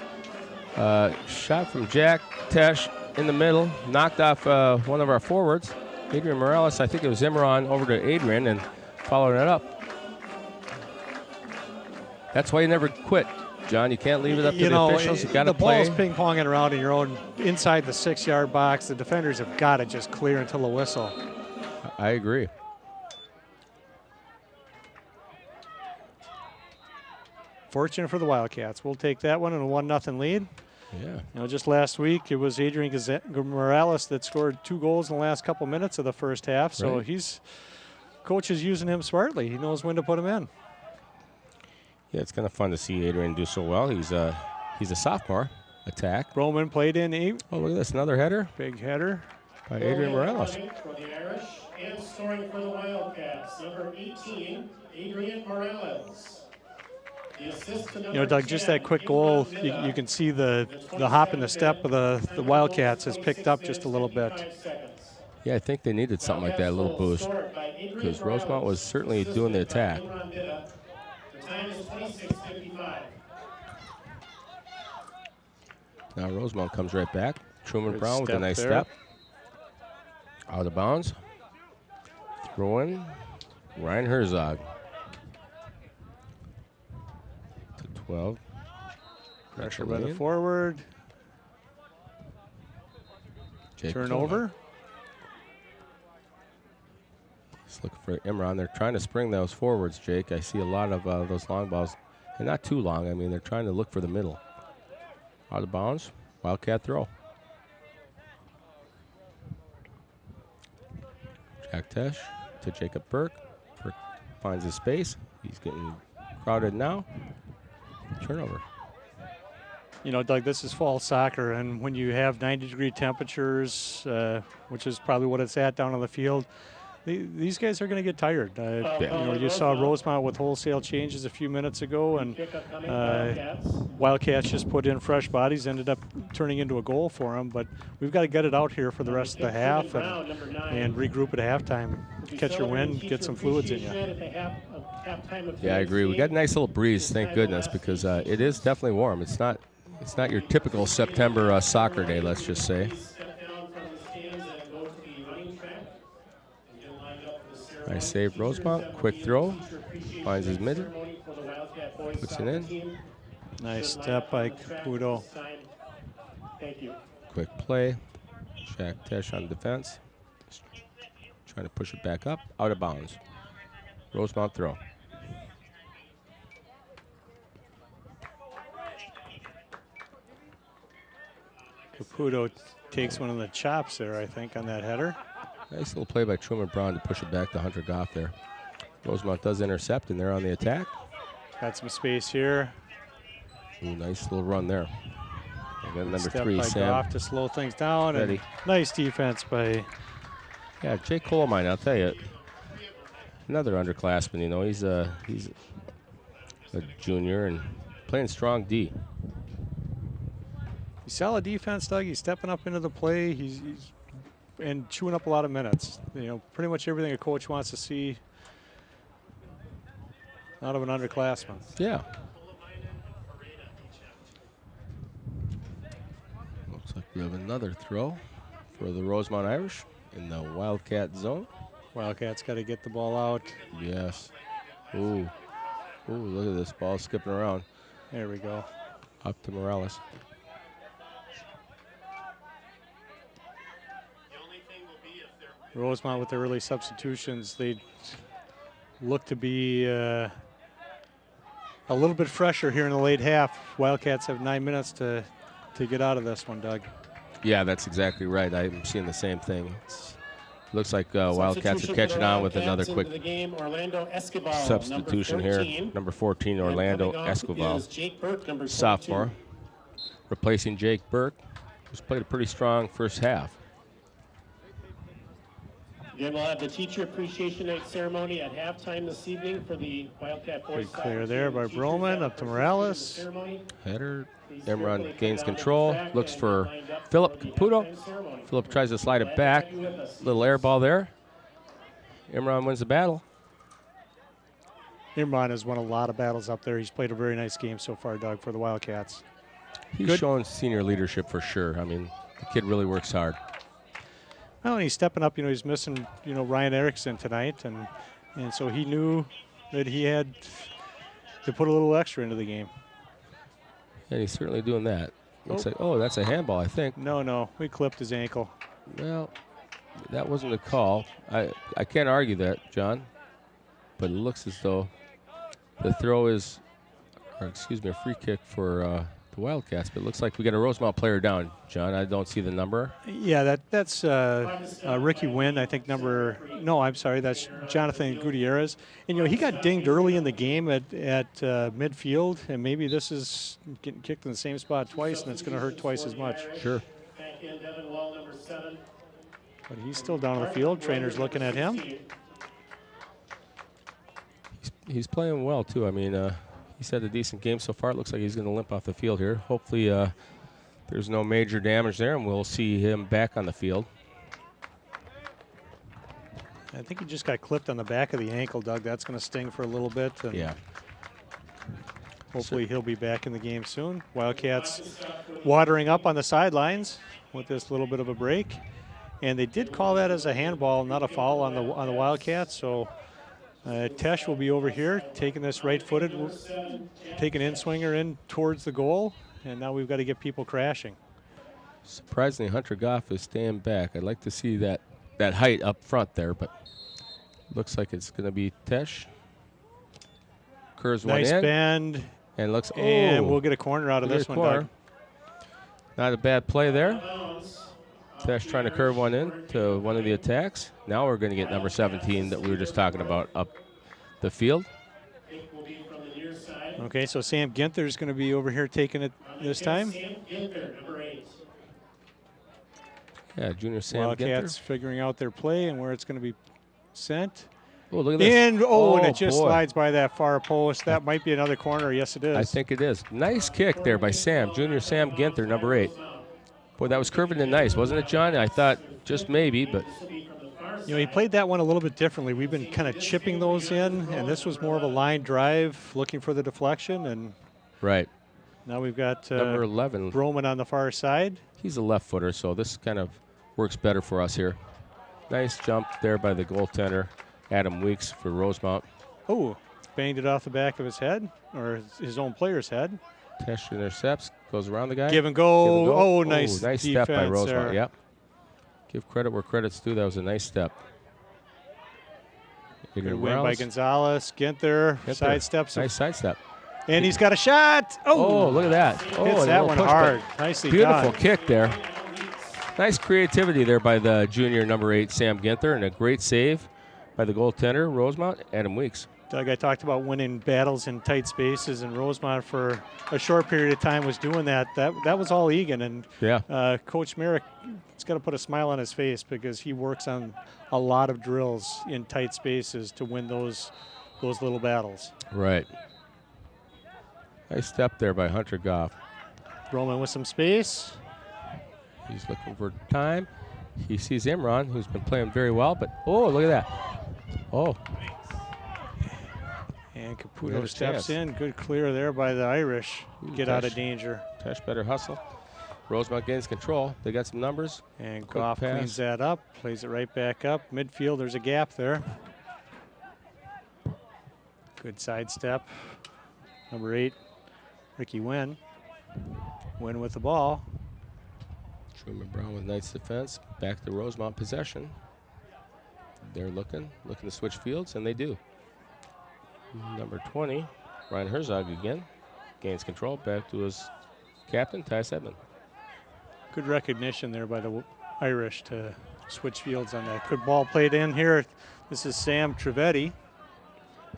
Shot from Jack Tesh in the middle. Knocked off one of our forwards. Adrian Morales, I think it was Imran over to Adrian and followed it up. That's why you never quit, John. You can't leave it up to the officials. You got to play. The ball's ping-ponging around in your own inside the 6-yard box. The defenders have got to just clear until the whistle. I agree. Fortunate for the Wildcats. We'll take that one in a 1-0 lead. Yeah. Just last week, it was Adrian Morales that scored 2 goals in the last couple minutes of the first half. So coach is using him smartly. He knows when to put him in. Yeah, it's kind of fun to see Adrian do so well. He's a sophomore. Attack. Roman played in. Oh, look at this. Another header. Big header. By Adrian Morales. For the Irish and scoring for the Wildcats, number 18, Adrian Morales. Doug, just that quick goal, you can see the hop and the step of the Wildcats has picked up just a little bit. Yeah, I think they needed something like that, a little boost, because Rosemount was certainly doing the attack. Now Rosemount comes right back. Truman Brown with a nice step. Out of bounds. Throw in. Ryan Herzog. 12. Pressure by the forward. Turnover. Just looking for Imran. They're trying to spring those forwards, Jake. I see a lot of those long balls. And not too long. I mean, they're trying to look for the middle. Out of bounds. Wildcat throw. Jack Tesh to Jacob Burke. Burke finds his space. He's getting crowded now. Turnover. You know, Doug, this is fall soccer, and when you have 90-degree temperatures, which is probably what it's at down on the field, these guys are going to get tired. You know, you saw Rosemount with wholesale changes a few minutes ago, and Wildcats just put in fresh bodies, ended up turning into a goal for them. But we've got to get it out here for the rest of the half and regroup at halftime, catch your wind, get some fluids in you. Yeah, I agree. We got a nice little breeze, thank goodness, because it is definitely warm. It's not your typical September soccer day, let's just say. Nice save, Rosemount. Quick throw. Finds his middle. Puts it in. Nice step by Caputo. Quick play. Jack Tesh on defense. Trying to push it back up. Out of bounds. Rosemount throw. Caputo takes one of the chops there, I think, on that header. Nice little play by Truman Brown to push it back to Hunter Goff there. Rosemount does intercept, and they're on the attack. Got some space here. Ooh, nice little run there. And then number Step 3, by Sam. Goff to slow things down. Ready. And nice defense by... Yeah, Jake Colemine, I'll tell you. Another underclassman, you know. He's a junior and playing strong D. Solid defense, Doug. He's stepping up into the play. He's and chewing up a lot of minutes. You know, pretty much everything a coach wants to see out of an underclassman. Yeah. Looks like we have another throw for the Rosemount Irish in the Wildcat zone. Wildcats got to get the ball out. Yes. Ooh. Ooh, look at this ball skipping around. There we go. Up to Morales. Rosemount with their early substitutions, they look to be a little bit fresher here in the late half. Wildcats have 9 minutes to get out of this one, Doug. Yeah, that's exactly right. I'm seeing the same thing. Looks like Wildcats are catching on with another quick substitution here. Number 14, Orlando Escobar, sophomore, replacing Jake Burke, who's played a pretty strong first half. Again, we'll have the Teacher Appreciation Night ceremony at halftime this evening for the Wildcat boys. Pretty clear there by Broman, up to Morales. Header. Imran gains control, looks for Philip Caputo. Philip tries to slide it back. Little air ball there. Imran wins the battle. Imran has won a lot of battles up there. He's played a very nice game so far, Doug, for the Wildcats. He's shown senior leadership for sure. I mean, the kid really works hard. Well, and he's stepping up. You know, he's missing, you know, Ryan Erickson tonight, and so he knew that he had to put a little extra into the game. And he's certainly doing that. Looks like, oh, that's a handball, I think. No, we clipped his ankle. Well, that wasn't a call. I can't argue that, John. But it looks as though the throw is, or excuse me, a free kick for the Wildcats. But it looks like we got a Rosemount player down, John. I don't see the number. Yeah, that's Ricky Wynn, I think that's Jonathan Gutierrez. And, you know, he got dinged early in the game at midfield, and maybe this is getting kicked in the same spot twice, and it's going to hurt twice as much. Sure. But he's still down on the field. Trainer's looking at him. He's playing well, too. I mean, he's had a decent game so far. It looks like he's going to limp off the field here. Hopefully there's no major damage there, and we'll see him back on the field. I think he just got clipped on the back of the ankle, Doug. That's going to sting for a little bit. And yeah. Hopefully he'll be back in the game soon. Wildcats watering up on the sidelines with this little bit of a break. And they did call that as a handball, not a foul on the Wildcats. So Tesh will be over here taking this right-footed, taking in-swinger in towards the goal. And now we've got to get people crashing. Surprisingly, Hunter Goff is staying back. I'd like to see that height up front there, but Looks like it's going to be Tesh. Curves one Nice in. bend. And looks. And we'll get a corner out of this one, Doug. Not a bad play there. Tesh trying to curve one in to one of the attacks. Now we're going to get number 17 that we were just talking about up the field. Okay, so Sam Ginther is going to be over here taking it this time. Sam Ginther, number 8. Yeah, junior Sam Wildcats Ginther. figuring out their play and where it's going to be sent. Oh, look at this. And it just boy. slides by that far post. That might be another corner. Yes, it is. I think it is. Nice kick there by Sam, junior Sam Ginther, number 8. Boy, that was curving in nice, wasn't it, John? I thought just maybe, but. You know, he played that one a little bit differently. We've been kind of chipping those in, and this was more of a line drive, looking for the deflection. And right. now we've got number 11. Broman on the far side. He's a left footer, so this kind of works better for us here. Nice jump there by the goaltender, Adam Weeks for Rosemount. Oh, banged it off the back of his head, or his own player's head. Tesh intercepts, goes around the guy. Give and go. Oh, nice step by Rosemount. There. Yep. Give credit where credit's due. That was a nice step. Good win by Gonzalez. Ginther sidesteps. Nice sidestep. And he's got a shot. Oh, look at that. Hits that one hard. Nicely Beautiful done. kick there. Nice creativity there by the junior number 8, Sam Ginther, and a great save by the goaltender, Rosemount, Adam Weeks. Doug, I talked about winning battles in tight spaces, and Rosemount for a short period of time was doing that. That was all Eagan, and yeah. Coach Merrick has got to put a smile on his face because he works on a lot of drills in tight spaces to win those little battles. Right. Nice step there by Hunter Goff. Roman with some space. He's looking for time. He sees Imran, who's been playing very well, but look at that. Oh. And Caputo steps in. Good clear there by the Irish. Get out of danger. Tesh better hustle. Rosemount gains control. They got some numbers. And Goff cleans that up. Plays it right back up. Midfield, there's a gap there. Good sidestep. Number 8, Ricky Wynn. Wynn with the ball. Truman Brown with nice defense. Back to Rosemount possession. They're looking to switch fields, and they do. Number 20, Ryan Herzog again. Gains control. Back to his captain, Ty Sedman. Good recognition there by the Irish to switch fields on that. Good ball played in here. This is Sam Trevetti.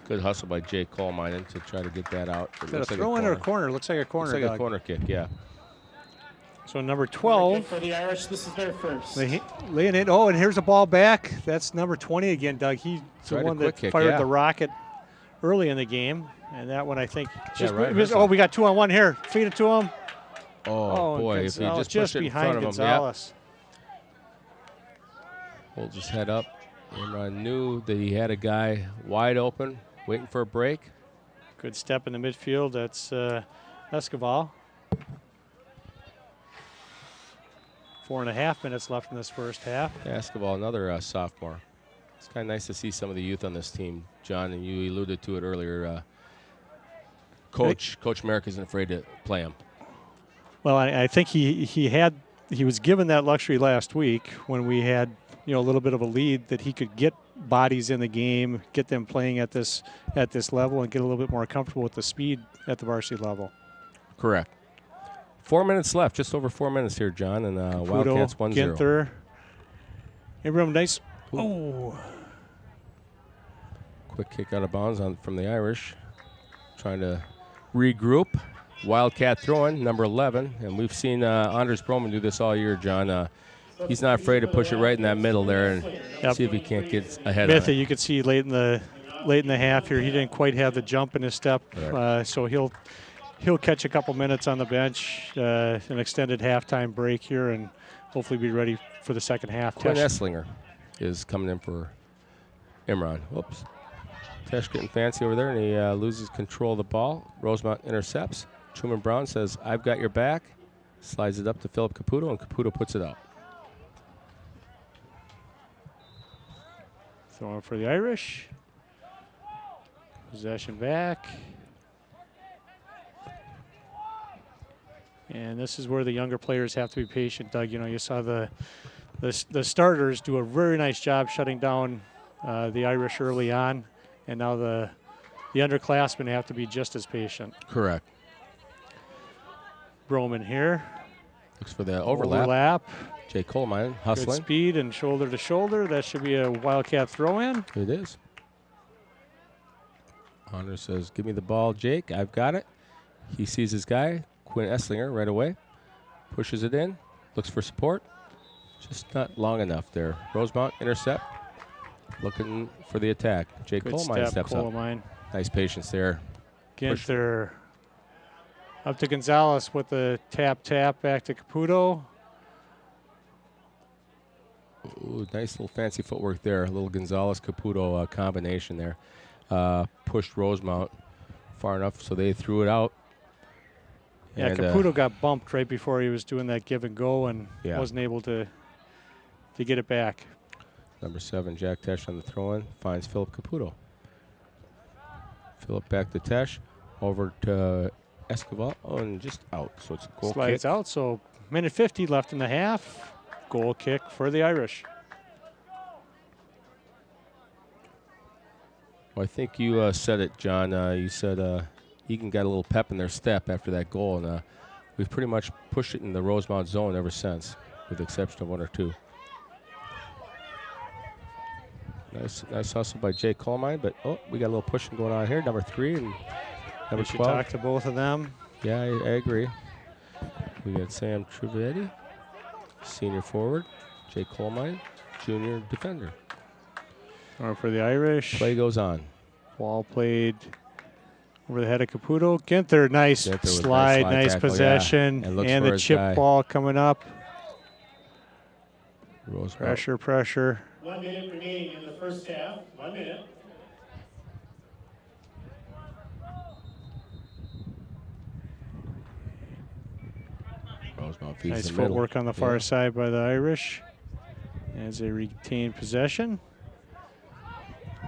Good hustle by Jake Coleman to try to get that out. Is that a throw in or a corner? Looks like a corner. Looks like a corner kick, yeah. So number 12. For the Irish, this is their first. Laying it. Oh, and here's a ball back. That's number 20 again, Doug. He's the one that fired the rocket early in the game. And that one, I think, just we got 2-on-1 here. Feed it to him. Oh boy, if he just pushed it in front of him. Gonzalez. Holds his head up. Imran knew that he had a guy wide open, waiting for a break. Good step in the midfield. That's Escobar. 4.5 minutes left in this first half. Escobar, another sophomore. It's kind of nice to see some of the youth on this team, John, and you alluded to it earlier. Coach Merrick isn't afraid to play him. Well, I think he was given that luxury last week when we had a little bit of a lead that he could get bodies in the game, get them playing at this level, and get a little bit more comfortable with the speed at the varsity level. Correct. 4 minutes left, just over 4 minutes here, John, and Wildcats 1-0. Ginther. Abram, nice. Oh. Quick kick out of bounds from the Irish. Trying to regroup. Wildcat throwing, number 11. And we've seen Anders Broman do this all year, John. He's not afraid to push it right in that middle there and see if he can't get ahead of it. You could see late in the half here, he didn't quite have the jump in his step, so he'll catch a couple minutes on the bench, an extended halftime break here, and hopefully be ready for the second half. Quinn Esslinger is coming in for Imran. Whoops. Tesh getting fancy over there, and he loses control of the ball. Rosemount intercepts. Truman Brown says, "I've got your back." Slides it up to Philip Caputo, and Caputo puts it out. Throwing for the Irish. Possession back. And this is where the younger players have to be patient, Doug. You saw the starters do a very nice job shutting down the Irish early on, and now the underclassmen have to be just as patient. Correct. Broman here. Looks for the overlap. Jay Colemine hustling. Good speed and shoulder to shoulder. That should be a Wildcat throw-in. It is. Honor says, give me the ball, Jake. I've got it. He sees his guy, Quinn Esslinger, right away. Pushes it in. Looks for support. Just not long enough there. Rosemount intercept. Looking for the attack. Jake Colemine steps up. Nice patience there. Ginther up to Gonzalez with the tap back to Caputo. Ooh, nice little fancy footwork there. A little Gonzalez-Caputo combination there. Pushed Rosemount far enough so they threw it out. Yeah, and Caputo got bumped right before he was doing that give and go and wasn't able to get it back. Number 7, Jack Tesh on the throw-in, finds Philip Caputo. Philip back to Tesh, over to Escobar, and just out. So it's a goal Slides kick. out, so minute 50 left in the half. Goal kick for the Irish. Well, I think you said it, John. You said Eagan got a little pep in their step after that goal, and we've pretty much pushed it in the Rosemount zone ever since, with the exception of 1 or 2. Nice hustle by Jay Colemine, but we got a little pushing going on here. Number 3 and number 12. Talk to both of them. Yeah, I agree. We got Sam Trivetti, senior forward. Jay Colemine, junior defender. Or for the Irish. Play goes on. Ball played over the head of Caputo. Ginther, nice slide, nice tackle, possession. Yeah. And the chip ball coming up. Rosemount. Pressure. 1 minute remaining in the first half. 1 minute. Rosemount feeds nice the footwork middle. On the far side by the Irish as they retain possession.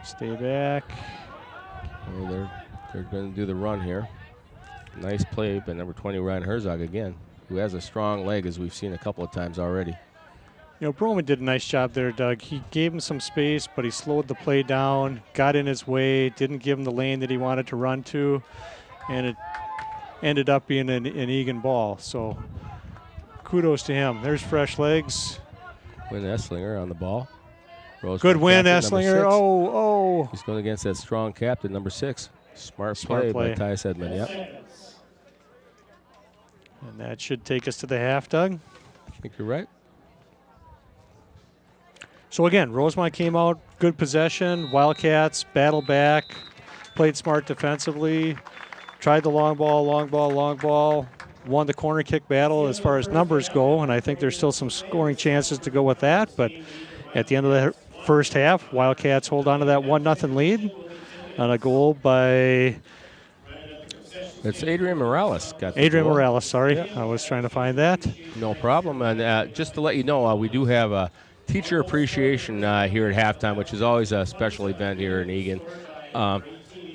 Stay back. Well, they're going to do the run here. Nice play by number 20, Ryan Herzog again, who has a strong leg, as we've seen a couple of times already. You know, Broman did a nice job there, Doug. He gave him some space, but he slowed the play down, got in his way, didn't give him the lane that he wanted to run to, and it ended up being an Eagan ball. So kudos to him. There's fresh legs. Win Esslinger on the ball. Good win, Esslinger. Oh. He's going against that strong captain, number 6. Smart play by Tyus Edmond, yep. And that should take us to the half, Doug. I think you're right. So again, Rosemount came out, good possession. Wildcats battled back, played smart defensively, tried the long ball, won the corner kick battle as far as numbers go, and I think there's still some scoring chances to go with that. But at the end of the first half, Wildcats hold on to that 1-0 lead on a goal by... It's Adrian Morales. Morales, sorry. Yeah. I was trying to find that. No problem. And just to let you know, we do have a teacher appreciation here at halftime, which is always a special event here in Eagan.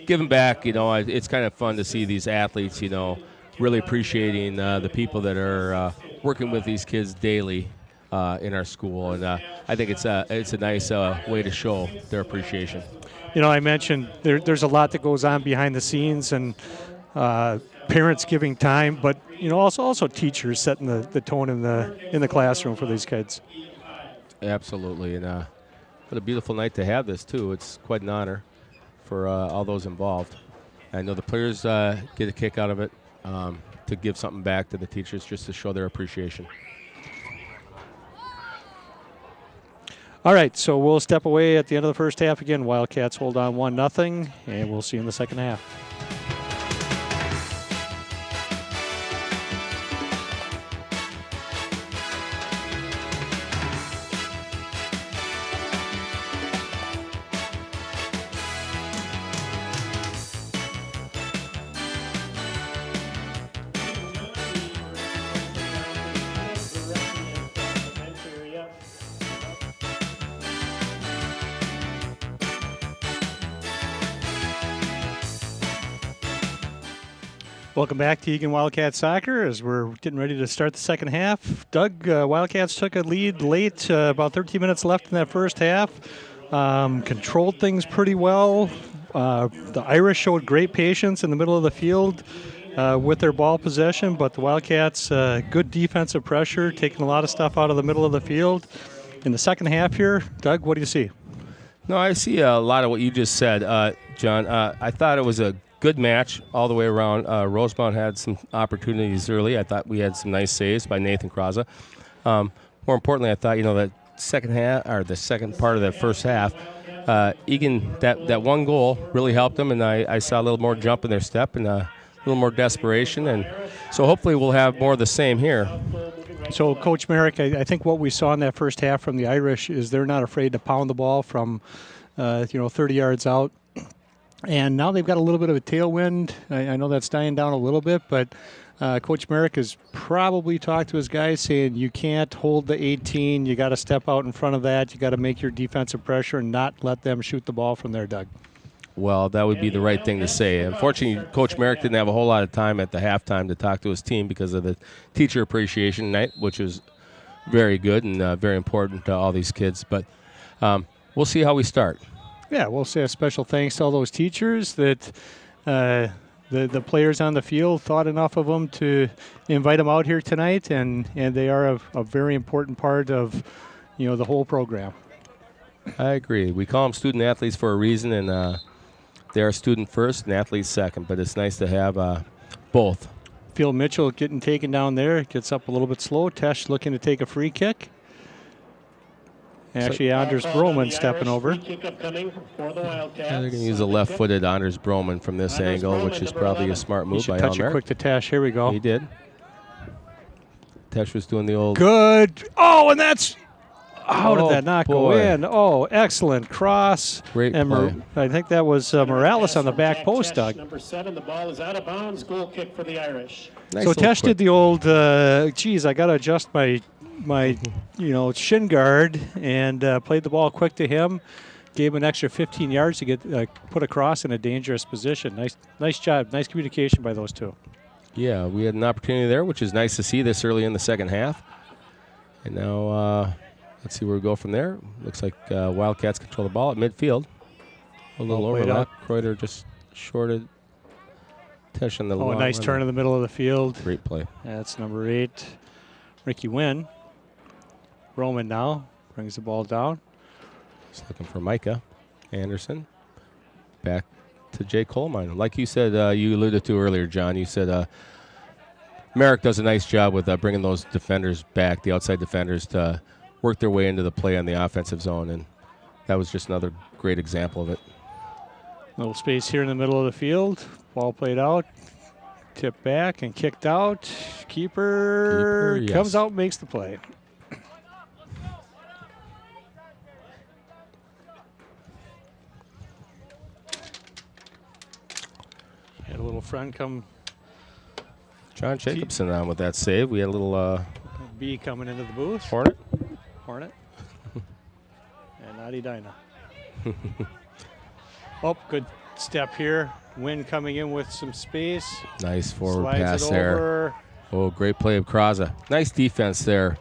Giving back, it's kind of fun to see these athletes, really appreciating the people that are working with these kids daily in our school. And I think it's a nice way to show their appreciation. I mentioned there's a lot that goes on behind the scenes, and parents giving time, but also teachers setting the tone in the classroom for these kids. Absolutely, and what a beautiful night to have this too. It's quite an honor for all those involved. I know the players get a kick out of it to give something back to the teachers, just to show their appreciation. All right, so we'll step away at the end of the first half. Again, Wildcats hold on 1-0, and we'll see you in the second half. Welcome back to Eagan Wildcat Soccer as we're getting ready to start the second half. Doug, Wildcats took a lead late, about 13 minutes left in that first half. controlled things pretty well. The Irish showed great patience in the middle of the field with their ball possession, but the Wildcats, good defensive pressure, taking a lot of stuff out of the middle of the field. In the second half here, Doug, what do you see? No, I see a lot of what you just said, John. I thought it was a good match all the way around. Rosemount had some opportunities early. I thought we had some nice saves by Nathan Krause. More importantly, I thought, that second half, or the second part of the first half, Eagan, that one goal really helped them, and I saw a little more jump in their step and a little more desperation, and so hopefully we'll have more of the same here. So, Coach Merrick, I think what we saw in that first half from the Irish is they're not afraid to pound the ball from, 30 yards out. And now they've got a little bit of a tailwind. I know that's dying down a little bit, but Coach Merrick has probably talked to his guys saying you can't hold the 18. You got to step out in front of that. You got to make your defensive pressure and not let them shoot the ball from there, Doug. Well, that would be the right thing to say. Unfortunately, Coach Merrick didn't have a whole lot of time at the halftime to talk to his team because of the teacher appreciation night, which was very good and very important to all these kids. But we'll see how we start. Yeah, we'll say a special thanks to all those teachers that the players on the field thought enough of them to invite them out here tonight, and they are a very important part of the whole program. I agree. We call them student athletes for a reason, and they are student first and athletes second, but it's nice to have both. Phil Mitchell getting taken down there, gets up a little bit slow. Tesh looking to take a free kick. Actually, Anders Broman stepping over. They're going to use a left-footed Anders Broman from this angle, which is probably a smart move by touch it Elmer. quick to Tesh. Here we go. He did. Tesh was doing the old... Good. Oh, and that's... How did that not go boy. in? Oh, excellent cross. Great and play. I think that was Morales on the back post, Doug. Number 7, the ball is out of bounds. Goal kick for the Irish. Nice So little Tesh quick. did the old, geez, I got to adjust my shin guard, and played the ball quick to him. Gave him an extra 15 yards to get put across in a dangerous position. Nice job. Nice communication by those two. Yeah, we had an opportunity there, which is nice to see this early in the second half. And now let's see where we go from there. Looks like Wildcats control the ball at midfield. A little overlap. Kreuter just shorted Tesh on the long a nice turn in the middle of the field. Great play. That's number 8, Ricky Wynn. Roman now brings the ball down. Just looking for Micah Anderson. Back to Jay Colemine. Like you said, you alluded to earlier, John, you said Merrick does a nice job with bringing those defenders back, the outside defenders, to work their way into the play on the offensive zone, and that was just another great example of it. Little space here in the middle of the field. Ball played out. Tipped back and kicked out. Keeper yes. comes out, makes the play. Had a little friend come. John Jacobson on with that save. We had a little B coming into the booth. Hornet. And Adi Dinah. Good step here. Wynn coming in with some space. Nice forward Slides pass it there. over. Oh, great play of Krause. Nice defense there.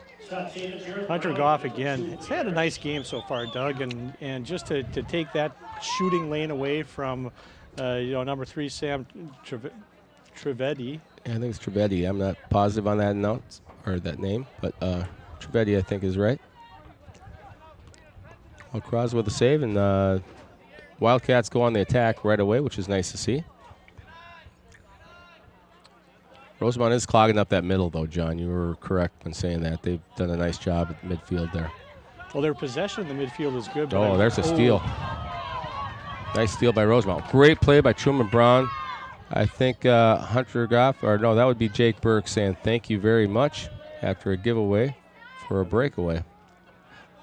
Hunter Goff again. It's had a nice game so far, Doug, and just to take that shooting lane away from number 3 Sam Trivedi. Yeah, I think it's Trivedi. I'm not positive on that note or that name, but Trivedi I think is right. Well, Krause with a save, and Wildcats go on the attack right away, which is nice to see. Rosemount is clogging up that middle, though, John. You were correct when saying that. They've done a nice job at midfield there. Well, their possession in the midfield is good. Oh, there's a steal. Nice steal by Rosemount. Great play by Truman Brown. I think Hunter Goff, or no, that would be Jake Burke saying thank you very much after a giveaway for a breakaway.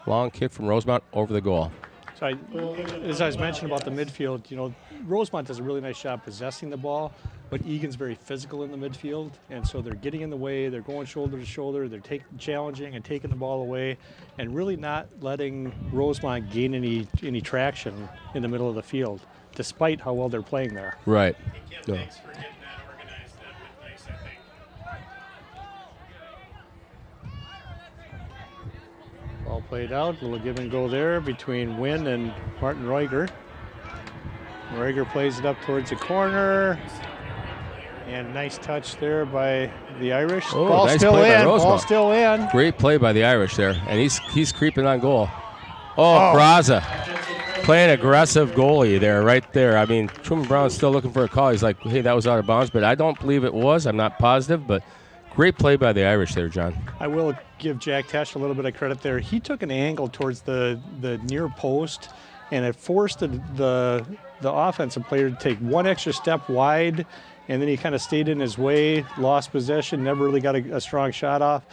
Long kick from Rosemount over the goal. So as I was mentioning about the midfield, Rosemount does a really nice job possessing the ball, but Eagan's very physical in the midfield, and so they're getting in the way, they're going shoulder to shoulder, they're challenging and taking the ball away, and really not letting Rosemount gain any traction in the middle of the field, despite how well they're playing there. Right. Thanks for getting that organized. That was nice, I think. Ball played out. A little give and go there between Wynn and Martin Reuger. Reuger plays it up towards the corner. And nice touch there by the Irish. Oh, ball nice still play by in. Ball Rosemount. still in. Great play by the Irish there, and he's creeping on goal. Oh, Graza playing aggressive goalie there, right there. I mean, Truman Brown's still looking for a call. He's like, hey, that was out of bounds, but I don't believe it was. I'm not positive, but great play by the Irish there, John. I will give Jack Tesh a little bit of credit there. He took an angle towards the near post, and it forced the offensive player to take one extra step wide, and then he kind of stayed in his way, lost possession, never really got a strong shot off.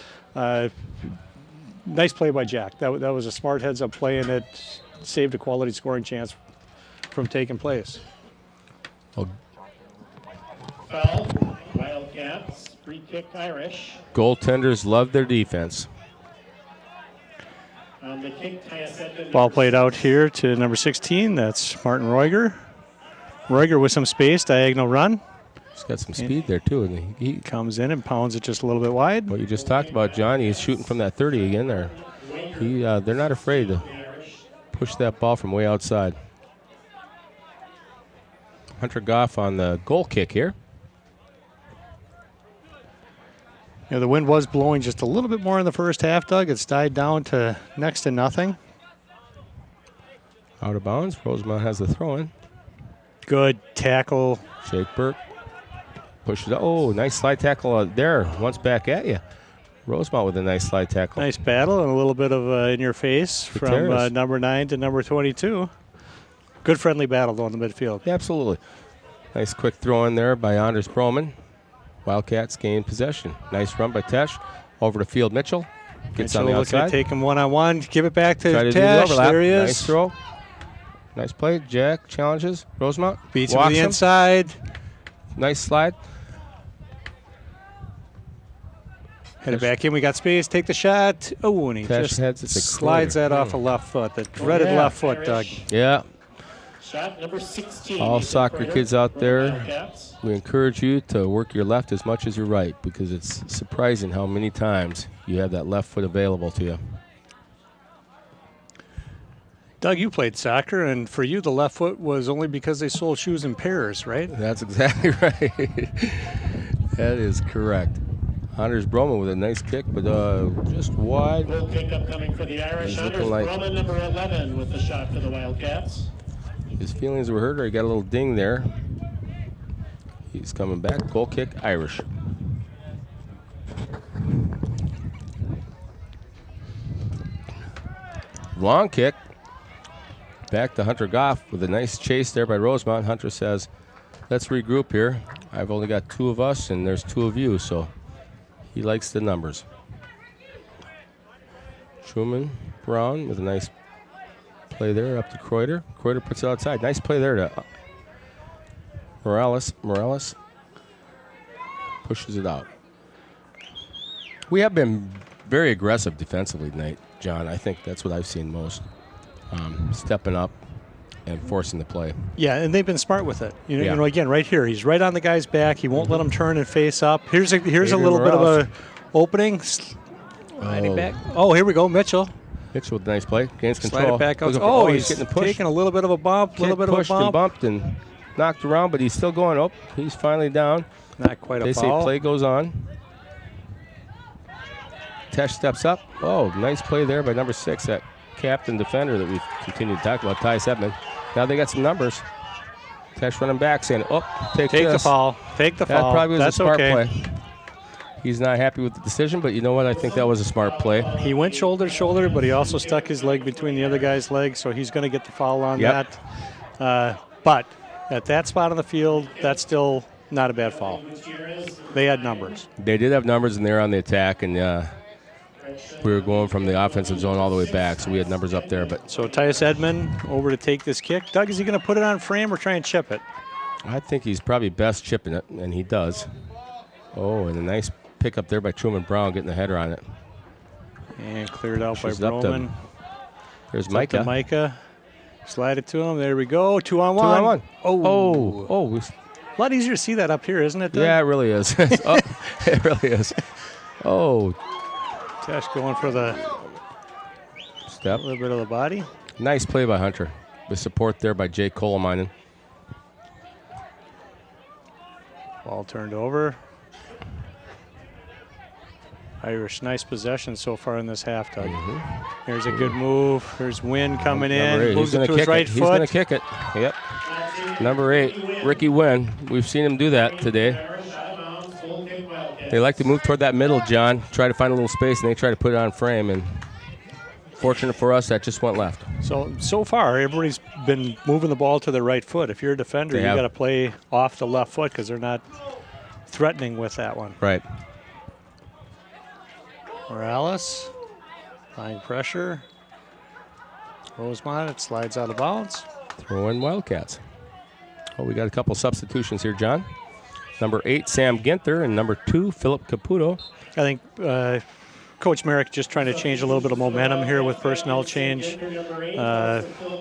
Nice play by Jack. That was a smart heads-up play, and it saved a quality scoring chance from taking place. Well, Foul, Wildcats, free kick Irish. goaltenders love their defense. On the kick, Tyus Edmond. Ball played out here to number 16. That's Martin Reuger. Reuger with some space, diagonal run. He's got some speed there, too. And he Comes in and pounds it just a little bit wide. what you just talked about, John, he's shooting from that 30 again there. They're not afraid to push that ball from way outside. Hunter Goff on the goal kick here. You know, the wind was blowing just a little bit more in the first half, Doug. It's died down to next to nothing. Out of bounds. Rosemount has the throw in. Good tackle. Jake Burke pushes it. Oh, nice slide tackle there. Once back at you. Rosemount with a nice slide tackle. Nice battle and a little bit of in your face from Gutierrez. number 9 to number 22. Good friendly battle though in the midfield. Yeah, absolutely. Nice quick throw in there by Anders Broman. Wildcats gain possession. Nice run by Tesh. Over to Field Mitchell. Gets on the Mitchell looking outside. to take him one-on-one. Give it back to Try to do the Tesh. overlap. There he is. Nice throw. Nice play. Jack challenges. Rosemount. Beats him to walks the inside. Nice slide. Head it back in. We got space. Take the shot. Oh, and he Tesh just heads it to slides Croyer. that off a left foot. The dreaded yeah. left foot, Doug. Yeah. Shot number 16. All soccer kids out there, Wildcats. we encourage you to work your left as much as your right because it's surprising how many times you have that left foot available to you. Doug, you played soccer, and for you, the left foot was only because they sold shoes in pairs, right? That's exactly right. That is correct. Anders Broman with a nice kick, but just wide. Goal kick upcoming for the Irish. He's Anders looking like- Broman, number 11, with the shot for the Wildcats. His feelings were hurt, or he got a little ding there. He's coming back. Goal kick, Irish. Long kick. Back to Hunter Goff with a nice chase there by Rosemount. Hunter says, let's regroup here. I've only got 2 of us, and there's 2 of you, so he likes the numbers. Truman Brown with a nice play there up to Kreuter. Kreuter puts it outside. Nice play there to Morales. Morales pushes it out. We have been very aggressive defensively tonight, John. I think that's what I've seen most. Stepping up and forcing the play. Yeah, and they've been smart with it. You know, Yeah. you know, again, right here, he's right on the guy's back. He won't let him turn and face up. Here's a Adrian little bit of Morales. a opening. Sliding back. Oh, here we go, Mitchell. Mitchell with a nice play. Gains Slide control. it back out. Looking for- Oh, he's he's getting a push. taking a little bit of a bump, little bit of a pushed and bump. bumped and knocked around, but he's still going up. He's finally down. Not quite They a say foul. play goes on. Tesh steps up. Oh, nice play there by number 6, that captain defender that we've continued to talk about, Tyus Edmond. Now they got some numbers. Tesh running back saying, oh, take Take the this. foul. Take the That foul. probably was That's a smart okay. play. He's not happy with the decision, but you know what? I think that was a smart play. He went shoulder to shoulder, but he also stuck his leg between the other guy's legs, so he's going to get the foul on Yep. that. But at that spot on the field, that's still not a bad foul. They had numbers. They did have numbers, and they're on the attack, and we were going from the offensive zone all the way back, so we had numbers up there. But So Tyus Edmond over to take this kick. Doug, is he going to put it on frame or try and chip it? I think he's probably best chipping it, and he does. Oh, and a nice pick up there by Truman Brown, getting the header on it. And cleared out by Pushes up to- Broman. There's Up to Micah. Micah. Slide it to him. There we go. 2-on-1. 2-on-1. Oh. Oh, A lot easier to see that up here, isn't it, Doug? yeah, it really is. Oh, it really is. Oh, Tesh going for the Step. A little bit of the body. Nice play by Hunter. With support there by Jake Kolemainen. Ball turned over. Irish, nice possession so far in this half, Doug. Here's a good move. There's Wynn coming in. Moves it to his right foot. He's going to kick it. Yep. Number 8, Ricky Wynn. We've seen him do that today. They like to move toward that middle, John. Try to find a little space, and they try to put it on frame. And fortunate for us, that just went left. So far, everybody's been moving the ball to their right foot. If you're a defender, you got to play off the left foot because they're not threatening with that one. Right. Morales, applying pressure. Rosemount, it slides out of bounds. Throw in Wildcats. Oh, we got a couple substitutions here, John. Number 8, Sam Ginther, and number 2, Philip Caputo. I think Coach Merrick just trying to change a little bit of momentum here with personnel change.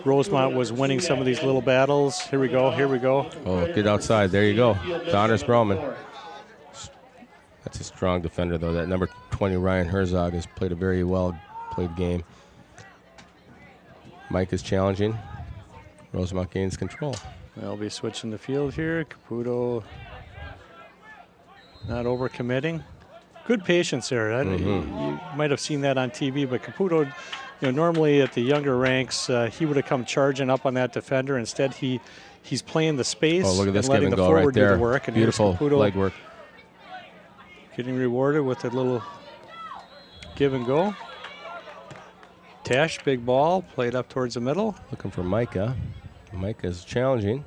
Rosemount was winning some of these little battles. Here we go, here we go. Oh, get outside. There you go. To Anders Broman. That's a strong defender, though. That number 20, Ryan Herzog, has played a very well-played game. Mike is challenging. Rosemount gains control. They'll be switching the field here. Caputo not overcommitting. Good patience there. You might have seen that on TV, but Caputo, normally at the younger ranks, he would have come charging up on that defender. Instead, he's playing the space look at this and letting the forward do the work. And beautiful leg work. Getting rewarded with a little give and go. Tesh, big ball, played up towards the middle. Looking for Micah. Micah's challenging.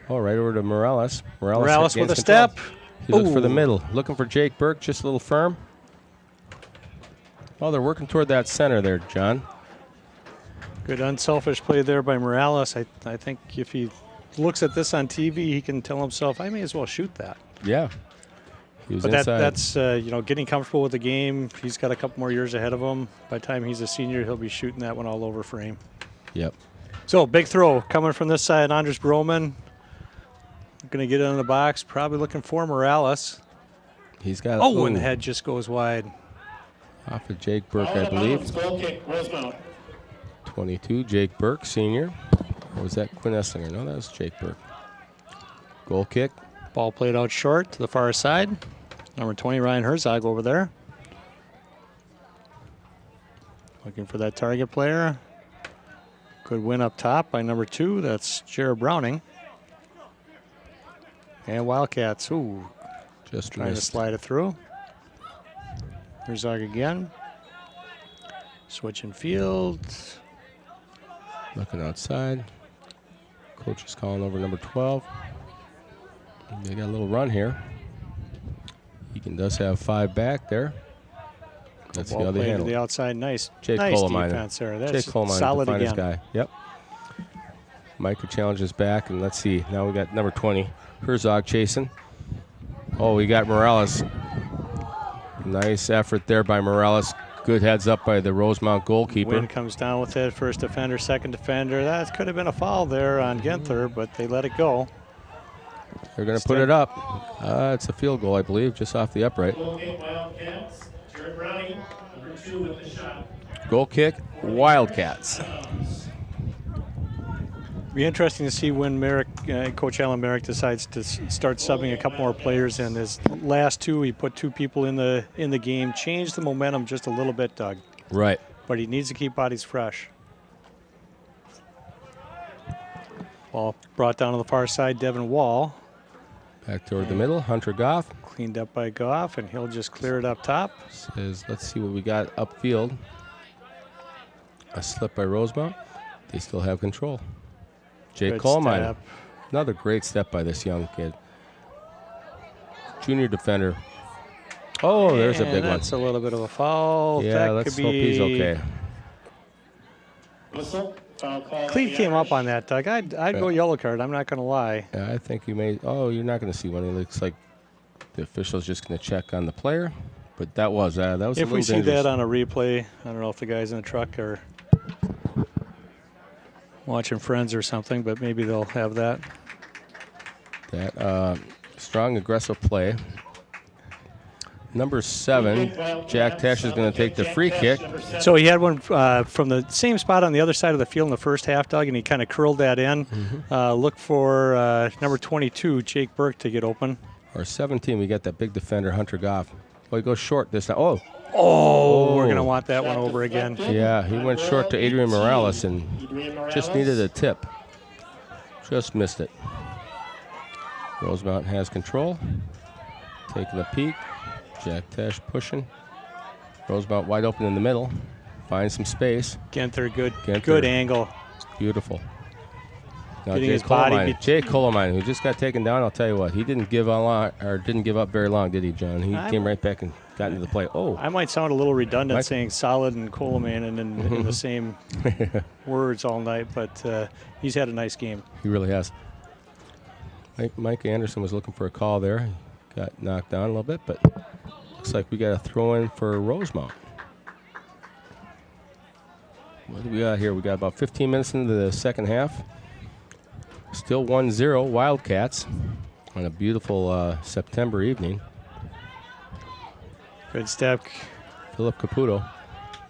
Oh, right over to Morales. Morales with a step. He looks for the middle. Looking for Jake Burke, just a little firm. Oh, they're working toward that center there, John. Good unselfish play there by Morales. I think if he looks at this on TV, he can tell himself, I may as well shoot that. Yeah. He was but inside. That's getting comfortable with the game. He's got a couple more years ahead of him. By the time he's a senior, he'll be shooting that one all over frame. Yep. So big throw coming from this side. Anders Broman going to get it in the box. Probably looking for Morales. He's got. And the head just goes wide. Off of Jake Burke, I believe. Goal kick, Rosemount. 22, Jake Burke, senior. Or was that Quinn Esslinger? No, that was Jake Burke. Goal kick. Ball played out short to the far side. Number 20, Ryan Herzog over there. Looking for that target player. Good win up top by number 2. That's Jared Browning. And Wildcats, just trying to slide it through. Herzog again. Switching field. Looking outside. Coach is calling over number 12. They got a little run here. Eagan does have 5 back there. That's the other handle. To the outside, nice. Jake nice Kolemainen. Defense there. That's Jake Kolemainen, solid again. Guy. Yep. Micah challenges back, and let's see. Now we got number 20, Herzog chasing. Oh, we got Morales. Nice effort there by Morales. Good heads up by the Rosemount goalkeeper. Wynn comes down with it. First defender, second defender. That could have been a foul there on Ginther, but they let it go. They're going to put it up. It's a field goal, I believe, just off the upright. Goal kick, Wildcats. Jared Browning, number 2 with the shot. Goal kick, Wildcats. Be interesting to see when Coach Alan Merrick decides to start subbing a couple more players in. His last 2, he put 2 people in the game, changed the momentum just a little bit, Doug. Right. But he needs to keep bodies fresh. Ball brought down to the far side, Devin Wall. Back toward the middle, Hunter Goff. Cleaned up by Goff, and he'll just clear it up top. Let's see what we got upfield. A slip by Rosemount. They still have control. Jake Kolemainen. Another great step by this young kid. Junior defender. Oh, there's a big one. That's a little bit of a foul. Yeah, that let's could hope he's okay. Whistle. Foul call. Cleve came up on that, Doug. I'd go yellow card. I'm not going to lie. Yeah, I think you may. Oh, you're not going to see one. It looks like the official's just going to check on the player. But that was a little dangerous. If we see that on a replay, I don't know if the guys in the truck are watching Friends or something, but maybe they'll have that. That strong, aggressive play. number 7, Jack Tesh, is going to take the free kick. So he had one from the same spot on the other side of the field in the first half, Doug, and he kind of curled that in. Look for number 22, Jake Burke, to get open. Or 17, we got that big defender, Hunter Goff. Oh, he goes short this time. Oh, we're going to want that one over again. Yeah, he went short to Adrian Morales and just needed a tip. Just missed it. Rosemount has control. Taking a peek. Jack Tesh pushing. Rosemount wide open in the middle. Finds some space. Ginther, good angle. Beautiful. Now Getting his body. Jay Colomine, who just got taken down, I'll tell you what, he didn't give up very long, did he, John? He came right back and got into the play. Oh, I might sound a little redundant saying solid and Coleman and in the same words all night, but he's had a nice game. He really has. Mike Anderson was looking for a call there. He got knocked down a little bit, but looks like we got a throw in for Rosemount. What do we got here? We got about 15 minutes into the second half. Still 1-0 Wildcats on a beautiful September evening. Good step. Philip Caputo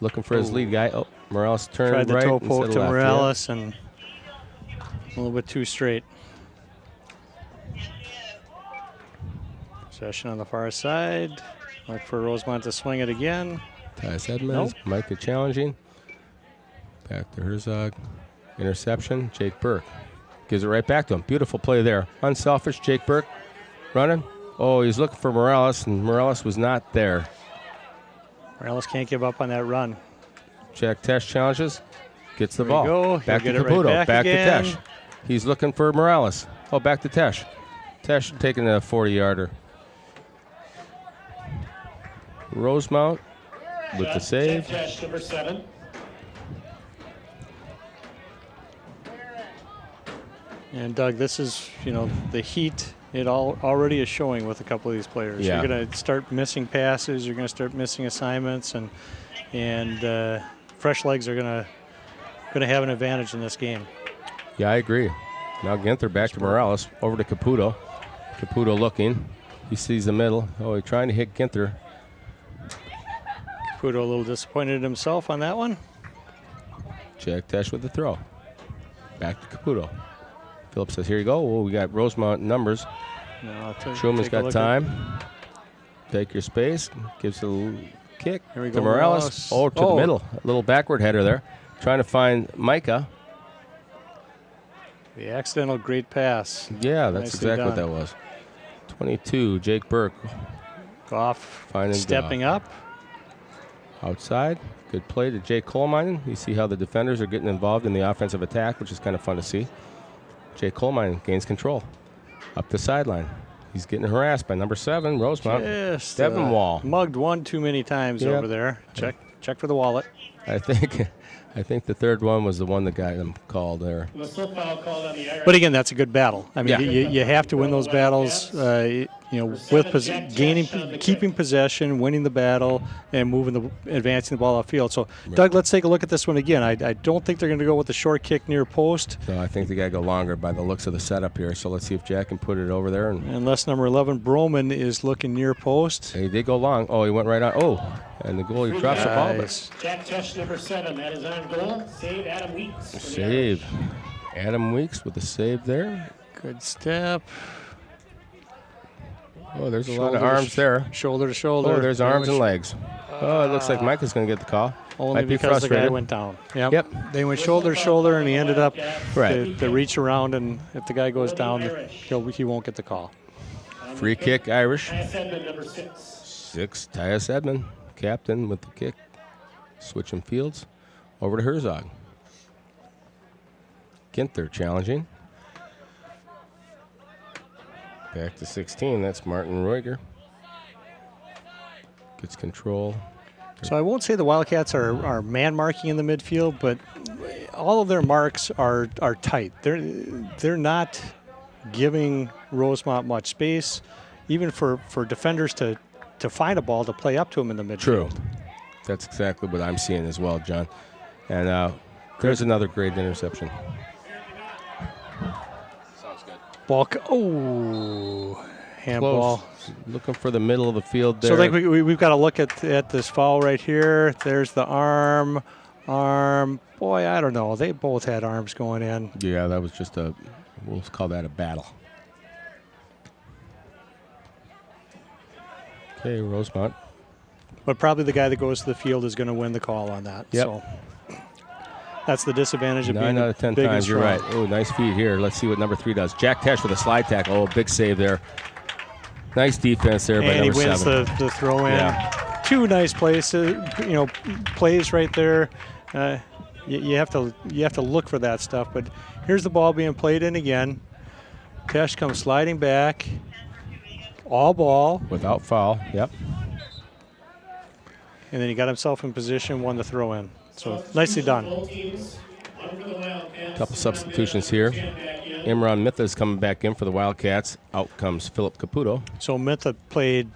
looking for his lead guy. Oh, Morales turned right. Tried the toe poke to left, Morales and a little bit too straight. Possession on the far side. Look for Rosemount to swing it again. Tyus Edmonds, Micah challenging. Back to Herzog. Interception, Jake Burke. Gives it right back to him. Beautiful play there. Unselfish, Jake Burke running. Oh, he's looking for Morales, and Morales was not there. Morales can't give up on that run. Jack Tesh challenges. Gets the ball. Go. Back to Caputo. Right back to again. Tesh. He's looking for Morales. Oh, back to Tesh. Tesh taking a 40-yarder. Rosemount with the save. Tesh, number 7. And Doug, this is, the heat it already is showing with a couple of these players. Yeah. You're going to start missing passes. You're going to start missing assignments, and fresh legs are going to have an advantage in this game. Yeah, I agree. Now Ginther back to Morales, over to Caputo. Caputo looking. He sees the middle. Oh, he's trying to hit Ginther. Caputo a little disappointed in himself on that one. Jack Tesh with the throw. Back to Caputo. Phillips says, here you go. Oh, we got Rosemount numbers. No, Truman's got time. Take your space. Gives a little kick Here we to go, Morales. Oh, to the middle. A little backward header there. Trying to find Micah. The accidental great pass. Yeah, that's Nicely exactly what done. that was. 22, Jake Burke. Goff Finding stepping up. Outside. Good play to Jake Coleman. You see how the defenders are getting involved in the offensive attack, which is kind of fun to see. Jake Coleman gains control. Up the sideline. He's getting harassed by number 7, Rosemount. Just Devin Wall. mugged one too many times over there. Check for the wallet. I think the third one was the one that got him called there. But again, that's a good battle. I mean, you have to win those battles. With keeping possession, winning the battle, and advancing the ball upfield. So, Doug, let's take a look at this one again. I don't think they're going to go with the short kick near post. So I think they got to go longer by the looks of the setup here. So let's see if Jack can put it over there. Unless number 11 Broman is looking near post. He did go long. Oh, he went right on. Oh, and the goalie drops the ball. Jack Tesh, number 7. That is on goal. Save Adam Weeks. Save. Adam Weeks with the save there. Good step. Oh, there's a lot of arms there. Shoulder to shoulder. Oh, there's arms and legs. Oh, it looks like Micah's going to get the call. Only Might be because the guy frustrated. went down. Yep. They went shoulder to shoulder, and he ended up Right. the reach around, and if the guy goes down, he won't get the call. Free kick, Irish. Tyus Edmond, number 6. 6, Tyus Edmond, captain with the kick. Switching fields. Over to Herzog. Ginther challenging. Back to 16. That's Martin Reuger. Gets control. So I won't say the Wildcats are man marking in the midfield, but all of their marks are tight. They're not giving Rosemount much space, even for defenders to find a ball to play up to them in the midfield. True. That's exactly what I'm seeing as well, John. And there's another great interception. Sounds good. Ball. handball. Looking for the middle of the field there. So like we've got to look at this foul right here. There's the arm. Boy, I don't know. They both had arms going in. Yeah, that was just we'll call that a battle. Okay, Rosemount. But probably the guy that goes to the field is going to win the call on that. Yep. So that's the disadvantage of 9 being out of 10 big times. and You're strong. right. Oh, nice feed here. Let's see what number 3 does. Jack Tesh with a slide tackle. Oh, big save there. Nice defense there by And he number wins 7. the throw in. Yeah. 2 nice plays, plays right there. You have to look for that stuff. But here's the ball being played in again. Tesh comes sliding back. All ball. Without foul. Yep. And then he got himself in position, won the throw in. So nicely done. Couple substitutions here. Imran Mitha is coming back in for the Wildcats. Out comes Philip Caputo. So Mitha played,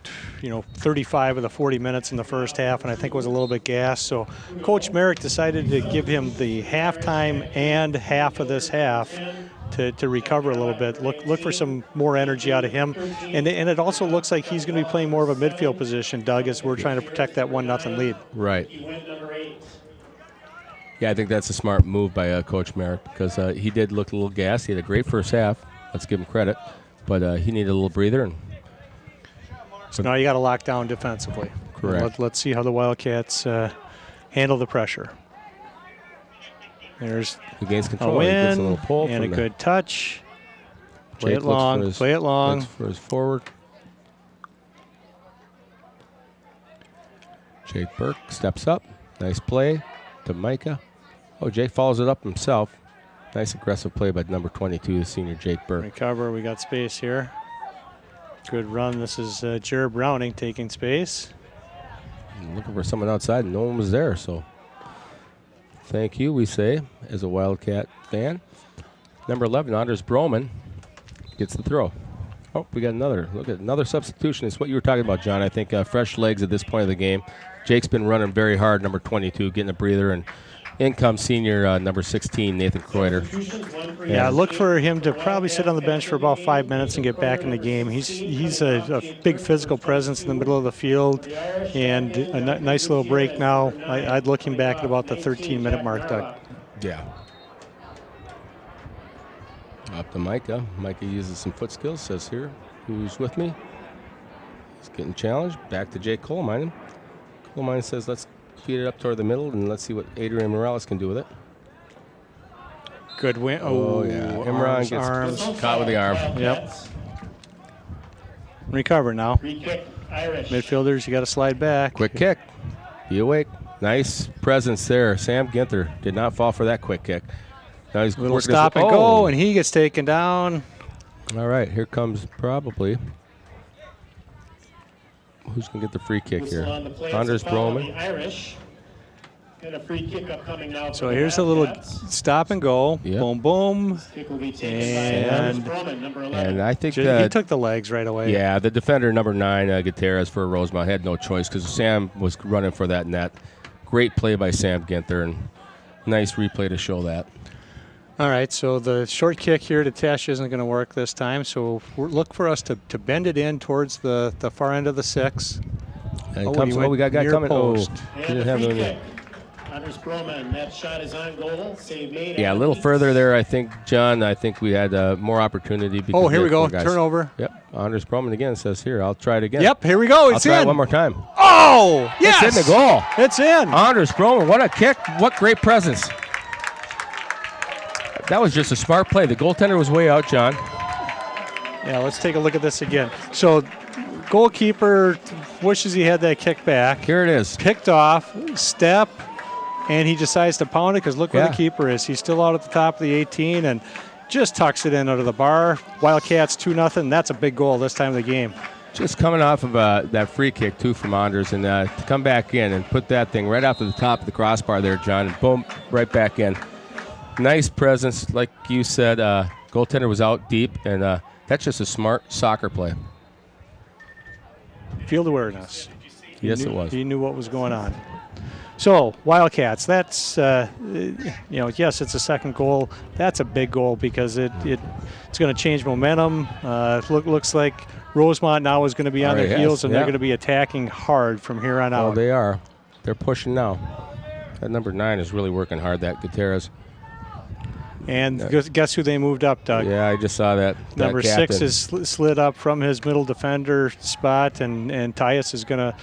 35 of the 40 minutes in the first half, and I think was a little bit gassed. So Coach Merrick decided to give him the halftime and half of this half to recover a little bit. Look for some more energy out of him. And it also looks like he's going to be playing more of a midfield position, Doug, as we're trying to protect that 1-0 lead. Right. Yeah, I think that's a smart move by Coach Merrick because he did look a little gassed. He had a great first half. Let's give him credit. But he needed a little breather. So now you got to lock down defensively. Correct. Let's see how the Wildcats handle the pressure. There's he gains a control. He gets a win little pull and a from good touch. Play Jake it long. looks Play it long. looks for his forward. Jake Burke steps up. Nice play to Micah. Oh, Jake follows it up himself. Nice aggressive play by number 22, the senior Jake Burke. Recover. We got space here. Good run. This is Jared Browning taking space. Looking for someone outside, and no one was there, so thank you, we say, as a Wildcat fan. Number 11, Anders Broman, gets the throw. Oh, we got another. Look at another substitution. It's what you were talking about, John. I think fresh legs at this point of the game. Jake's been running very hard, number 22, getting a breather, and in comes senior number 16, Nathan Kreuter. Yeah, look for him to probably sit on the bench for about 5 minutes and get back in the game. He's a big physical presence in the middle of the field, and a nice little break now. I'd look him back at about the 13-minute mark, Doug. Yeah. Up to Micah. Micah uses some foot skills, says here, who's with me? He's getting challenged. Back to Jake Colemine. Colemine says, let's feed it up toward the middle, and let's see what Adrian Morales can do with it. Good win. Oh yeah. Imran gets caught with the arm. Yep. Recover now. Free kick, Irish. Midfielders, you got to slide back. Quick kick. Be awake. Nice presence there. Sam Ginther did not fall for that quick kick. Now he's Little working stop his, and go, and he gets taken down. All right, here comes probably. Who's going to get the free kick here? Anders Broman. Irish. Got a free kick upcoming now. So here's a little stop and go. Yep. Boom, boom. Kick will be taken by Anders Broman, number 11. And I think He took the legs right away. yeah, the defender, number 9, Gutierrez for Rosemount, had no choice because Sam was running for that net. Great play by Sam Ginther, and nice replay to show that. All right, so the short kick here to Tesh isn't going to work this time, so look for us to bend it in towards the far end of the 6. And Oh, comes, he went we got a guy near coming. post. Oh, And he didn't a have free any. kick. Anders Broman, that shot is on goal. Save made. Yeah, a little further there, I think, John. I think we had more opportunity. Because Oh, here we go. guys. Turnover. Yep. Anders Broman again says here, I'll try it again. Yep, here we go. I'll It's try it in. one more time. Oh, yes. It's in the goal. It's in. Anders Broman, what a kick. What great presence. That was just a smart play. The goaltender was way out, John. Yeah, let's take a look at this again. So goalkeeper wishes he had that kick back. Here it is. Picked off, step, and he decides to pound it because look where Yeah. the keeper is. He's still out at the top of the 18 and just tucks it in under the bar. Wildcats 2-0. That's a big goal this time of the game. Just coming off of that free kick, too, from Anders, and to come back in and put that thing right off of the top of the crossbar there, John, and boom, right back in. Nice presence, like you said. Goaltender was out deep, and that's just a smart soccer play. Field awareness. Yes, it was. He knew what was going on. So, Wildcats, that's, yes, it's a second goal. That's a big goal because it's going to change momentum. Looks like Rosemount now is going to be on their heels, and yeah. they're going to be attacking hard from here on out. Oh, they are. They're pushing now. That number 9 is really working hard, that Gutierrez. And guess who they moved up, Doug? Yeah, I just saw that. Number 6 is slid up from his middle defender spot, and Tyus is going to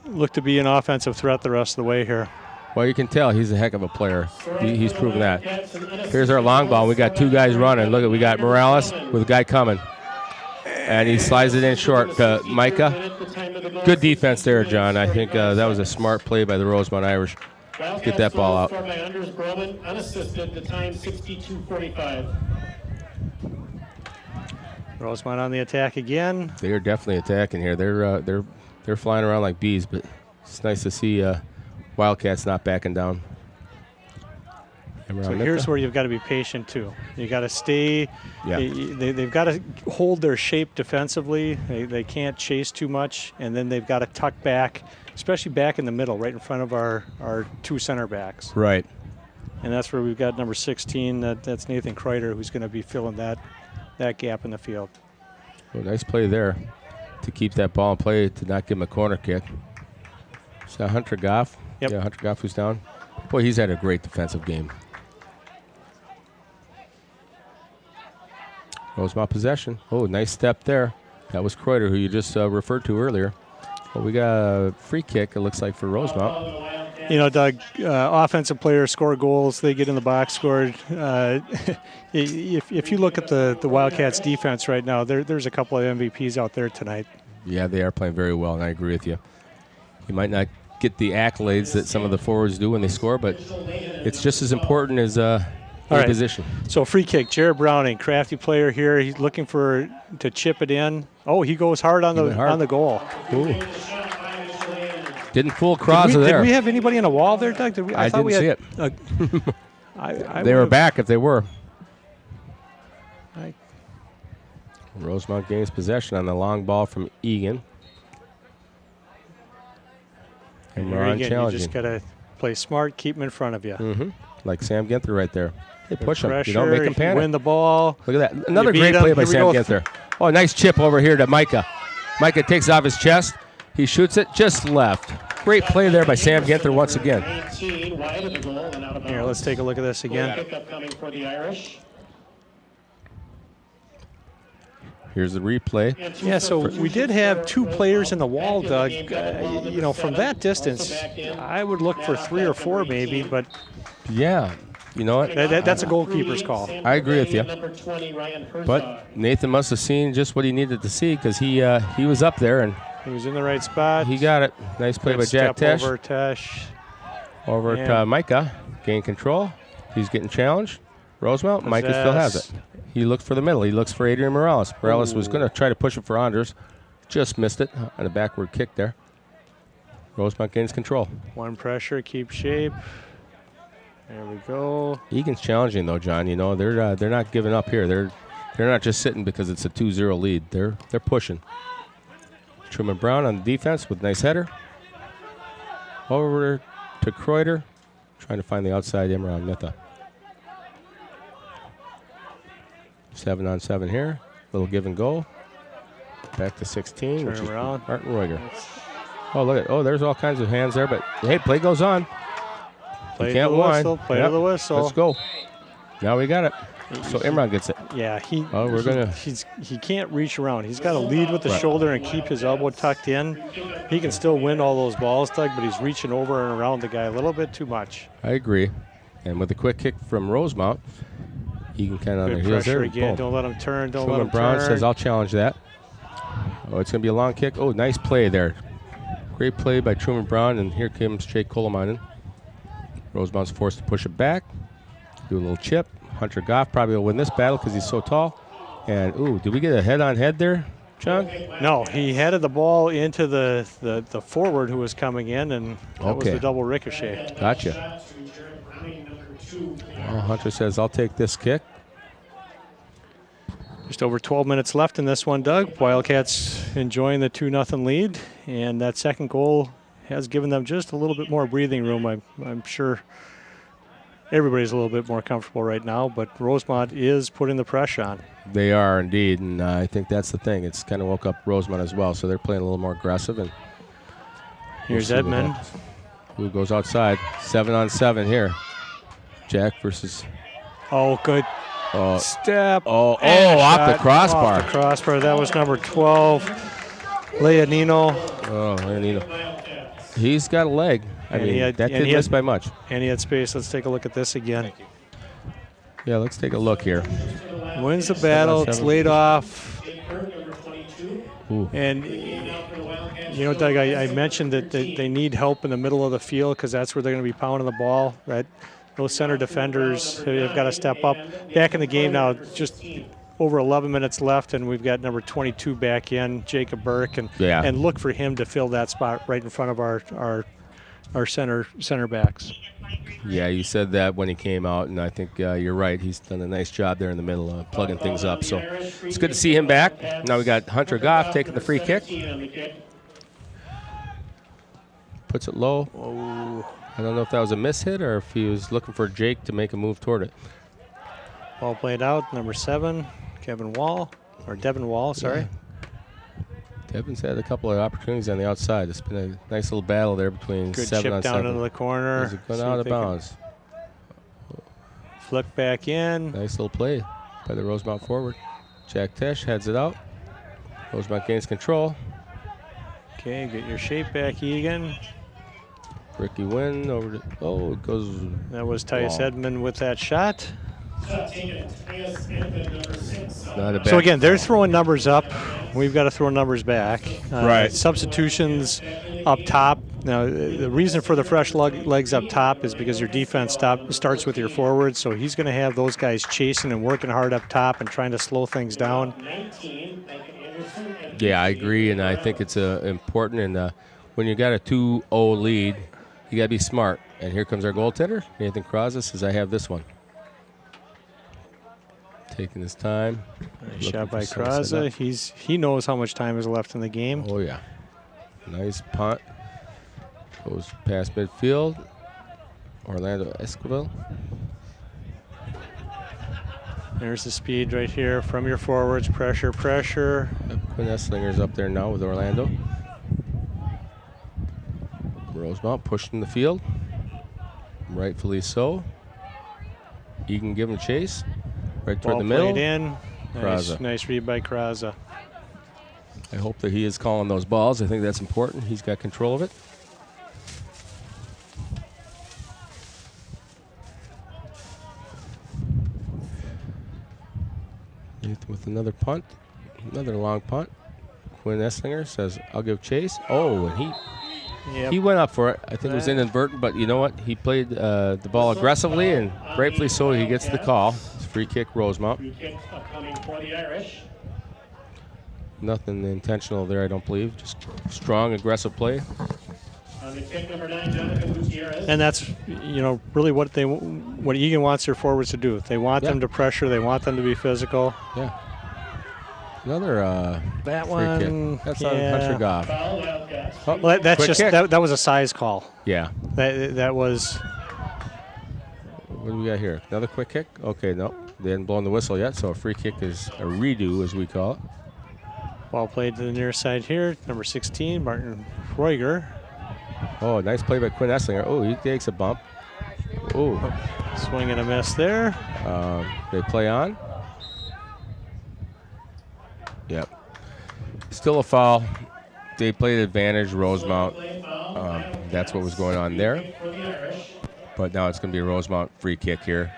look to be an offensive threat the rest of the way here. Well, you can tell he's a heck of a player. He's proven that. Here's our long ball. We got 2 guys running. Look, we got Morales with a guy coming. And he slides it in short to Micah. Good defense there, John. I think that was a smart play by the Rosemount Irish. Get that ball out. Unassisted, the time 62:45. Rosemount on the attack again. They are definitely attacking here. They're flying around like bees, but it's nice to see Wildcats not backing down. So here's where you've got to be patient too. You got to stay. Yeah. They've got to hold their shape defensively. They can't chase too much, and then they've got to tuck back, especially back in the middle, right in front of our 2 center backs. Right. And that's where we've got number 16. That's Nathan Kreider, who's going to be filling that gap in the field. Well, nice play there to keep that ball in play, to not give him a corner kick. Is that Hunter Goff? Yep. Yeah, Hunter Goff who's down. Boy, he's had a great defensive game. Rosemount possession. Oh, nice step there. That was Kreider, who you just referred to earlier. Well, we got a free kick, it looks like, for Rosemount. You know, Doug, offensive players score goals. They get in the box scored. If you look at the Wildcats' defense right now, there's a couple of MVPs out there tonight. Yeah, they are playing very well, and I agree with you. You might not get the accolades that some of the forwards do when they score, but it's just as important as position. So free kick, Jared Browning, crafty player here. He's looking to chip it in. Oh, he goes hard on the goal. Ooh. Didn't fool Krause there. Did we have anybody on the wall there, Doug? I didn't see it. They were back if they were. Rosemount gains possession on the long ball from Eagan. And we're on challenging. You just got to play smart, keep him in front of you. Mm-hmm. Like Sam Ginther right there. They push him. Pressure, You don't make him panic. Win the ball. Look at that. Another great play by Sam Ginther. Oh, nice chip over here to Micah. Micah takes off his chest. He shoots it just left. Great play there by Sam Ginther once again. Here, let's take a look at this again. Here's the replay. Yeah, so we did have 2 players in the wall, Doug. You know, from that distance, I would look for 3 or 4 maybe, but yeah, you know what? That's a goalkeeper's call. I agree with you. But Nathan must have seen just what he needed to see, because he was up there and he was in the right spot. He got it. Nice play by Jack Tesh. Over Tesh. Over to Micah. Gain control. He's getting challenged. Rosemount. Micah still has it. He looks for the middle. He looks for Adrian Morales. Morales was going to try to push it for Anders. Just missed it on a backward kick there. Rosemount gains control. One pressure, keep shape. There we go. Egan's challenging though, John. You know, they're not giving up here. They're not just sitting because it's a 2-0 lead. They're pushing. Truman Brown on the defense with a nice header. Over to Kreider. Trying to find the outside Imran Mitha. 7-on-7 here. Little give and go. Back to 16, which is Martin Roiger. Oh, look at there's all kinds of hands there, but hey, play goes on. Play to the whistle. Play to the whistle. Let's go. Now we got it. So Imran gets it. Yeah, he can't reach around. He's got to lead with the shoulder and keep his elbow tucked in. He can still win all those balls, Doug, but he's reaching over and around the guy a little bit too much. I agree. And with a quick kick from Rosemount, he can kind of on the heels there. Again. Don't let him turn. Brown says, I'll challenge that. Oh, it's going to be a long kick. Oh, nice play there. Great play by Truman Brown, and here comes Jake Kolomainen. Rosemount's forced to push it back. Do a little chip. Hunter Goff probably will win this battle because he's so tall. And, ooh, did we get a head-on-head there, John? No, he headed the ball into the forward who was coming in, and that was the double ricochet. Gotcha. Well, Hunter says, I'll take this kick. Just over 12 minutes left in this one, Doug. Wildcats enjoying the 2-0 lead, and that second goal has given them just a little bit more breathing room. I'm sure everybody's a little bit more comfortable right now, but Rosemount is putting the pressure on. They are indeed, and I think that's the thing. It's kind of woke up Rosemount as well, so they're playing a little more aggressive. And here's Edmund. Who goes outside. 7-on-7 here. Jack versus... Oh, good step. Off the crossbar. Off the crossbar. That was number 12, Leonino. Oh, Leonino. He's got a leg. I mean, that didn't miss by much. And he had space. Let's take a look at this again. Yeah, let's take a look here. Wins the battle. It's laid off. Ooh. And, you know, Doug, I mentioned that they need help in the middle of the field because that's where they're going to be pounding the ball. Right? Those center defenders have got to step up. Back in the game now, just over 11 minutes left, and we've got number 22 back in, Jacob Burke, and look for him to fill that spot right in front of our center backs. Yeah, you said that when he came out, and I think you're right. He's done a nice job there in the middle, plugging things up. So it's good to see him back. Now we got Hunter Goff taking the free kick. Puts it low. Oh. I don't know if that was a miss hit or if he was looking for Jake to make a move toward it. Ball played out, number 7, Devin Wall, sorry. Yeah. Devin's had a couple of opportunities on the outside. It's been a nice little battle there between good 7 on 7. Good chip down into the corner. Is it going out of bounds? Flick back in. Nice little play by the Rosemount forward. Jack Tesh heads it out. Rosemount gains control. Okay, get your shape back, Eagan. Ricky Wynn over to, it goes. That was Tyus Edmund with that shot. So again, they're throwing numbers up. We've got to throw numbers back. Right. Substitutions up top. Now, the reason for the fresh legs up top is because your defense starts with your forwards. So he's going to have those guys chasing and working hard up top and trying to slow things down. Yeah, I agree, and I think it's important. And when you got a 2-0 lead, you got to be smart. And here comes our goaltender, Nathan Krause, says, I have this one. Taking his time. Nice shot by Krause. He knows how much time is left in the game. Oh, yeah. Nice punt. Goes past midfield. Orlando Esquivel. There's the speed right here from your forwards. Pressure. Quinn Esslinger's up there now with Orlando. Rosemount pushing the field. Rightfully so. Eagan give him chase. Right toward the middle. Played in. Nice read by Krause. I hope that he is calling those balls. I think that's important. He's got control of it. With another punt. Another long punt. Quinn Esslinger says, I'll give chase. Oh, and he went up for it. I think it was inadvertent, but you know what? He played the ball aggressively, and rightfully so, he gets the call. It's free kick, Rosemount. Free kick upcoming for the Irish. Nothing intentional there, I don't believe. Just strong, aggressive play. On the kick, number 9, Jonathan Gutierrez. And that's, really what Eagan wants their forwards to do. They want them to pressure. They want them to be physical. Yeah. Another that free one. Kick. That's on Hunter Goff. Well, that's Quick just kick. that was a size call. Yeah. That was. What do we got here? Another quick kick? Okay, no. They hadn't blown the whistle yet, so a free kick is a redo, as we call it. Ball played to the near side here. Number 16, Martin Reuger. Oh, nice play by Quinn Esslinger. Oh, he takes a bump. Oh. Swing and a miss there. They play on. Yep. Still a foul. They played advantage, Rosemount. That's what was going on there. But now it's going to be a Rosemount free kick here.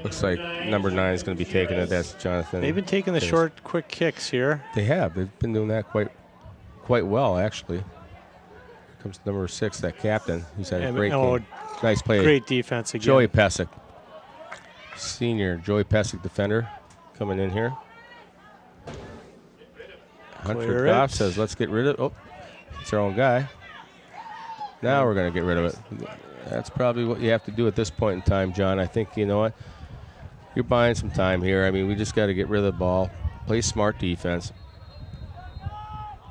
Looks like number 9 is going to be taking it. That's Jonathan. They've been taking the short, quick kicks here. They have. They've been doing that quite well, actually. Here comes number 6, that captain. He's had a great game. Nice play. Great defense again. Joey Pesic. Senior Joey Pesic defender coming in here. Hunter Goff says, let's get rid of it. Oh, it's our own guy. Now we're going to get rid of it. That's probably what you have to do at this point in time, John. I think, you know what? You're buying some time here. I mean, we just got to get rid of the ball, play smart defense.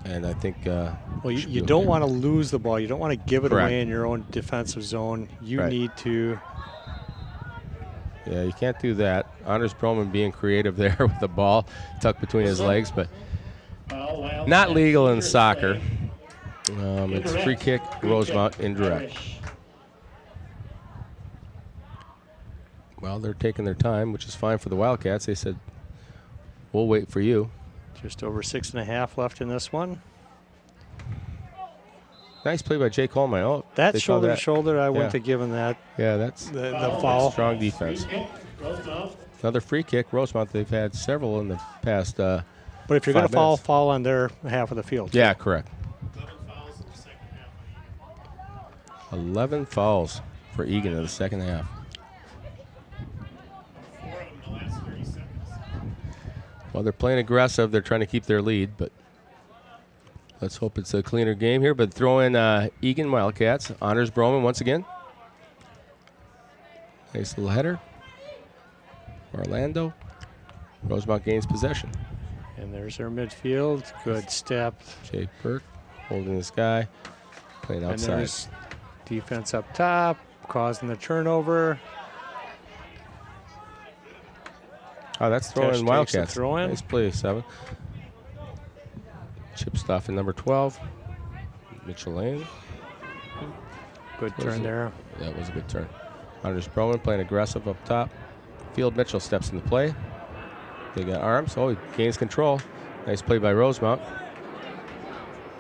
And I think well, you don't want to lose the ball. You don't want to give it Correct. away in your own defensive zone. You need to Yeah, you can't do that. Anders Broman being creative there with the ball tucked between his legs, but not legal in soccer. It's free kick, Rosemount, indirect. Well, they're taking their time, which is fine for the Wildcats. They said, we'll wait for you. Just over 6.5 left in this one. Nice play by Jake Holman. Oh, that shoulder to shoulder, I wouldn't have given that. Yeah, that's the foul. Strong defense. Another free kick. Rosemount, they've had several in the past. But if you're going to fall on their half of the field. Yeah, correct. 11 fouls for Eagan in the second half. Well, they're playing aggressive. They're trying to keep their lead, but let's hope it's a cleaner game here. But throw in Eagan Wildcats. Anders Broman once again. Nice little header. Orlando. Rosemount gains possession. And there's their midfield. Good step. Jay Burke holding this guy. Playing outside. And there's defense up top, causing the turnover. Oh, that's throwing Wildcats. Throw in. Nice play, 7. Chip stuff in number 12. Mitchell Lane. Good turn there. Yeah, it was a good turn. Anders Broman playing aggressive up top. Field Mitchell steps into play. They got arms. Oh, he gains control. Nice play by Rosemount.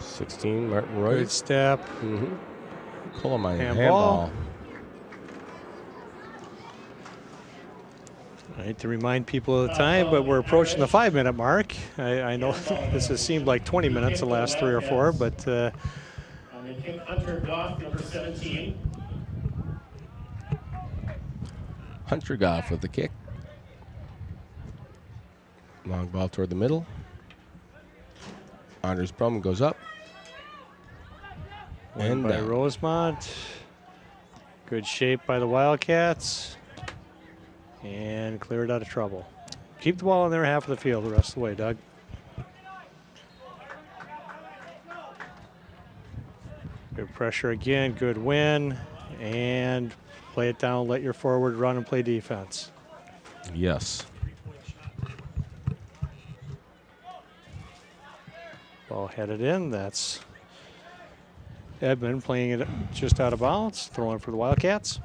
16, Martin Roy. Good step. Pull him on handball. I hate to remind people of the time, but we're approaching the 5-minute mark. I know this has seemed like 20 minutes the last 3 or 4, but Hunter Goff, number 17. Hunter Goff with the kick. Long ball toward the middle. Anders Broman goes up. And by Rosemount. Good shape by the Wildcats. And cleared out of trouble. Keep the ball in their half of the field the rest of the way, Doug. Good pressure again, good win. And play it down, let your forward run and play defense. Yes. Ball headed in, that's Edmund playing it just out of bounds, throwing for the Wildcats.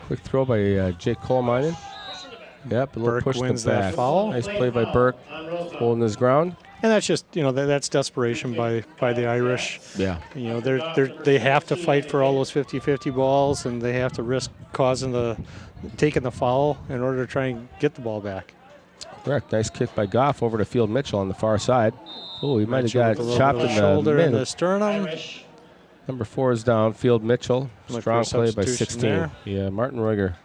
Quick throw by Jake Coleman. Yep, a little Burke push to wins the back. that foul. Nice play by Burke, holding his ground. And that's just, that's desperation by the Irish. Yeah. They have to fight for all those 50-50 balls, and they have to risk taking the foul in order to try and get the ball back. Correct. Nice kick by Goff over to Field Mitchell on the far side. Oh, he might have got chopped in the shoulder mid. and the sternum. Number 4 is down. Field Mitchell. Strong play by 16. There. Yeah, Martin Ruger.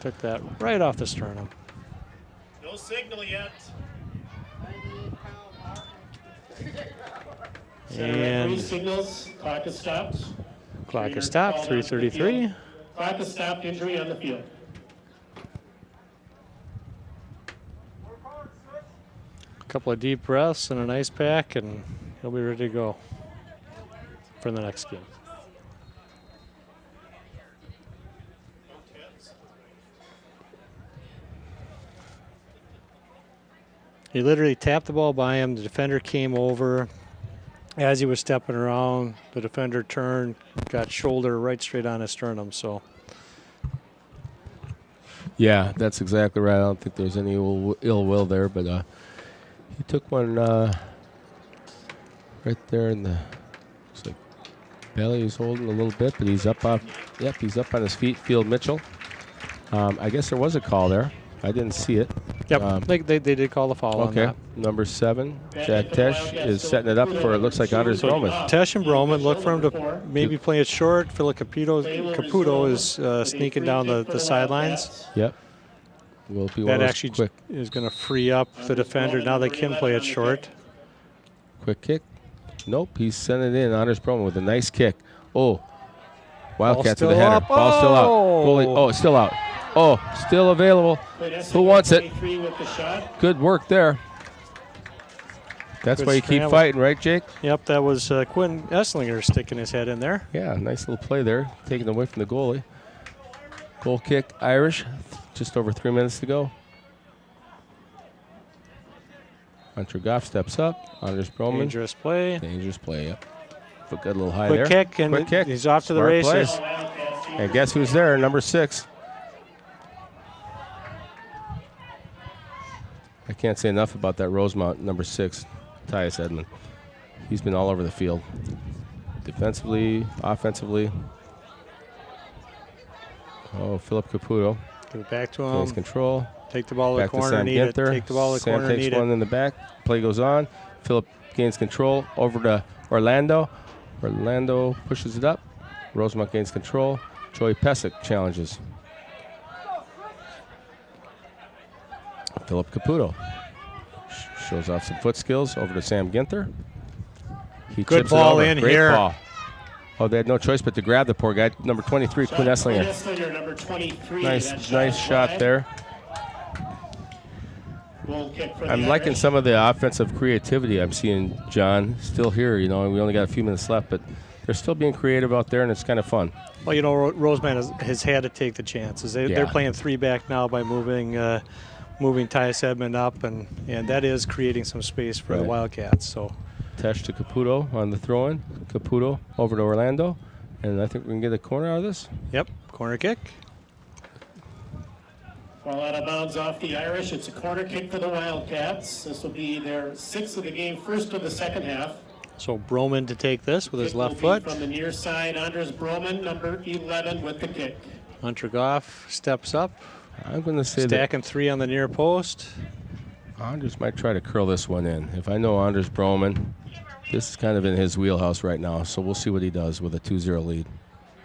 Took that right off the sternum. No signal yet. And 3 signals. Clock is stopped. Clock is stopped. 3:33. Clock is stopped. Injury on the field. A couple of deep breaths and an ice pack, and he'll be ready to go for the next game. He literally tapped the ball by him. The defender came over. As he was stepping around, the defender turned, got shoulder right straight on his sternum. So, yeah, that's exactly right. I don't think there's any ill will there, but he took one right there in the looks like belly. He's holding a little bit, but he's up off. Yep, he's up on his feet. Field Mitchell. I guess there was a call there. I didn't see it. Yep, they did call the foul on that. Number 7, Jack Tesh is setting it up for, it looks like, Anders Broman. Tesh and Broman look for him to maybe play it short. Philip Caputo is sneaking down the sidelines. Yep. Will be that actually is going to free up the defender. Now they can play it short. Quick kick. Nope, he's sending it in. Anders Broman with a nice kick. Oh, Wildcats with a header. Ball still out. Goalie, oh, it's still out. Oh, still available. Who wants it? Good work there. That's Good why you keep scramble. fighting, right, Jake? Yep, that was Quinn Esslinger sticking his head in there. Yeah, nice little play there, taken away from the goalie. Goal kick, Irish. Just over 3 minutes to go. Hunter Goff steps up. Anders Broman. Dangerous play. Dangerous play, yep. Foot got a little high Quick there. kick, and Quick kick. he's off to the Smart play. races. And guess who's there? Number 6. I can't say enough about that Rosemount number 6, Tyus Edmond. He's been all over the field. Defensively, offensively. Oh, Philip Caputo. Give it back to Gains him. control. Take the ball to the Back to corner, Sam need it. Ginther. Take the ball to the Sam corner, takes need one it. in the back. Play goes on. Philip gains control over to Orlando. Orlando pushes it up. Rosemount gains control. Joey Pesic challenges. Philip Caputo shows off some foot skills over to Sam Ginther. He Good chips ball it over. in Great here. Ball. Oh, they had no choice but to grab the poor guy. Number 23, Quinn Esslinger. Esslinger, number 23. Nice shot there. Goal kick for the I'm liking Irish. some of the offensive creativity I'm seeing, John, still here. You know, we only got a few minutes left, but they're still being creative out there, and it's kind of fun. Well, you know, Rosemount has had to take the chances. They're playing 3 back now by moving Tyus Edmond up, and that is creating some space for the Right. Wildcats. So Tesh to Caputo on the throw-in. Caputo over to Orlando, and I think we can get a corner out of this. yep, corner kick. Ball out of bounds off the Irish. It's a corner kick for the Wildcats. This will be their 6th of the game, first of the second half. So Broman to take this with his Kick will left be foot. from the near side, Anders Broman, number 11, with the kick. Hunter Goff steps up, I'm going to say stacking 3 on the near post. that Anders might try to curl this one in. If I know Anders Broman, this is kind of in his wheelhouse right now, so we'll see what he does with a 2-0 lead.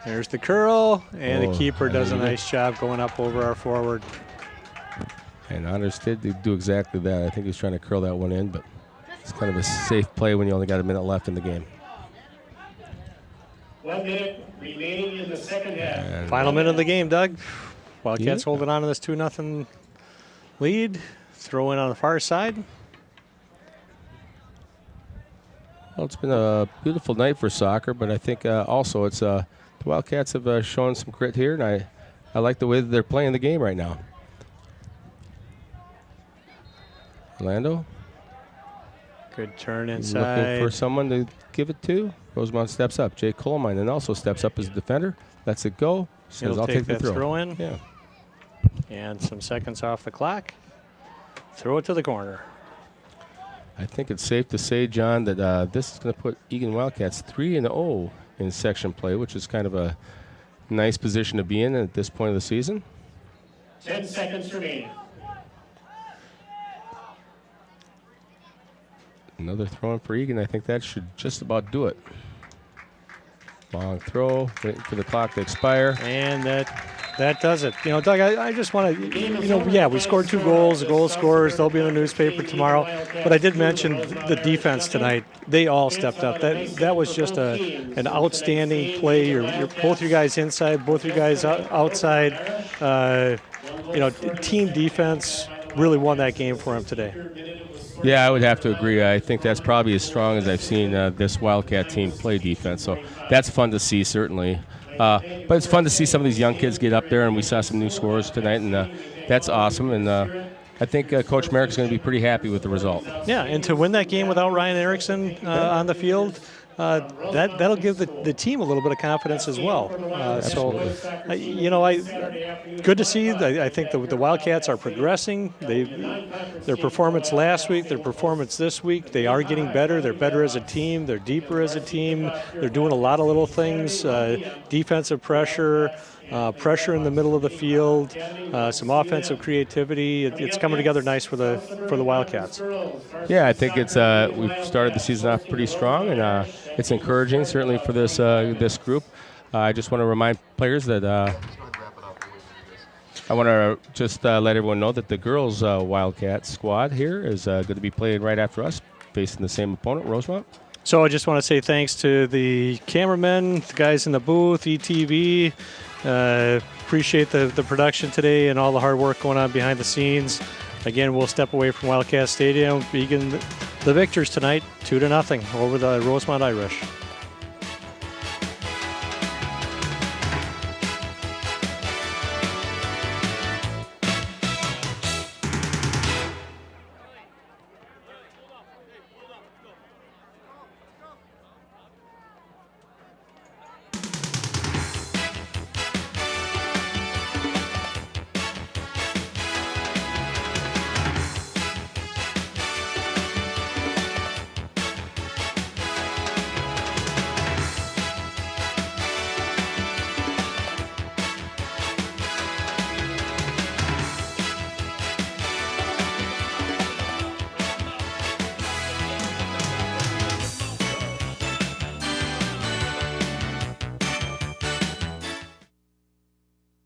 There's the curl, and Oh, the keeper does a there you go. nice job going up over our forward. And Anders did do exactly that. I think he's trying to curl that one in, but it's kind of a safe play when you only got a minute left in the game. 1 minute remaining in the second half. And Final minute of the game, Doug. Wildcats Yeah. holding on to this 2-0 lead. Throw in on the far side. well, it's been a beautiful night for soccer, but I think also it's the Wildcats have shown some grit here, and I like the way that they're playing the game right now. Orlando Good turn looking inside. for someone to give it to. Rosemount steps up. Jake Colemine then also steps up as a defender. Lets it go. Says, He'll I'll take the that throw. throw in. Yeah. And some seconds off the clock. Throw it to the corner. I think it's safe to say, John, that this is going to put Eagan Wildcats 3-0 in section play, which is kind of a nice position to be in at this point of the season. 10 seconds remaining. Another throw in for Eagan. I think that should just about do it. Long throw, waiting for the clock to expire. And that does it. You know, Doug, I just want to, you know, yeah, we scored 2 goals. The goal scorers, they'll be in the newspaper tomorrow. But I did mention the defense tonight. They all stepped up. That was just an outstanding play. You're both you guys inside, both you guys outside. You know, team defense really won that game for them today. Yeah, I would have to agree. I think that's probably as strong as I've seen this Wildcat team play defense. So that's fun to see, certainly. But it's fun to see some of these young kids get up there, and we saw some new scorers tonight, and that's awesome. And I think Coach Merrick's going to be pretty happy with the result. Yeah, and to win that game without Ryan Erickson on the field, that'll give the team a little bit of confidence as well. You know, good to see. I think the Wildcats are progressing. Their performance last week, their performance this week, they are getting better. They're better as a team. They're deeper as a team. They're doing a lot of little things, defensive pressure. Pressure in the middle of the field, some offensive creativity. It's coming together nice for the Wildcats. Yeah, I think it's we've started the season off pretty strong, and it's encouraging, certainly for this group. I just want to remind players that I want to just let everyone know that the girls' Wildcat squad here is going to be playing right after us, facing the same opponent, Rosemount. So I just want to say thanks to the cameramen, the guys in the booth, ETV. Appreciate the production today and all the hard work going on behind the scenes. Again, we'll step away from Wildcat Stadium. Eagan The victors tonight, 2-0 over the Rosemount Irish.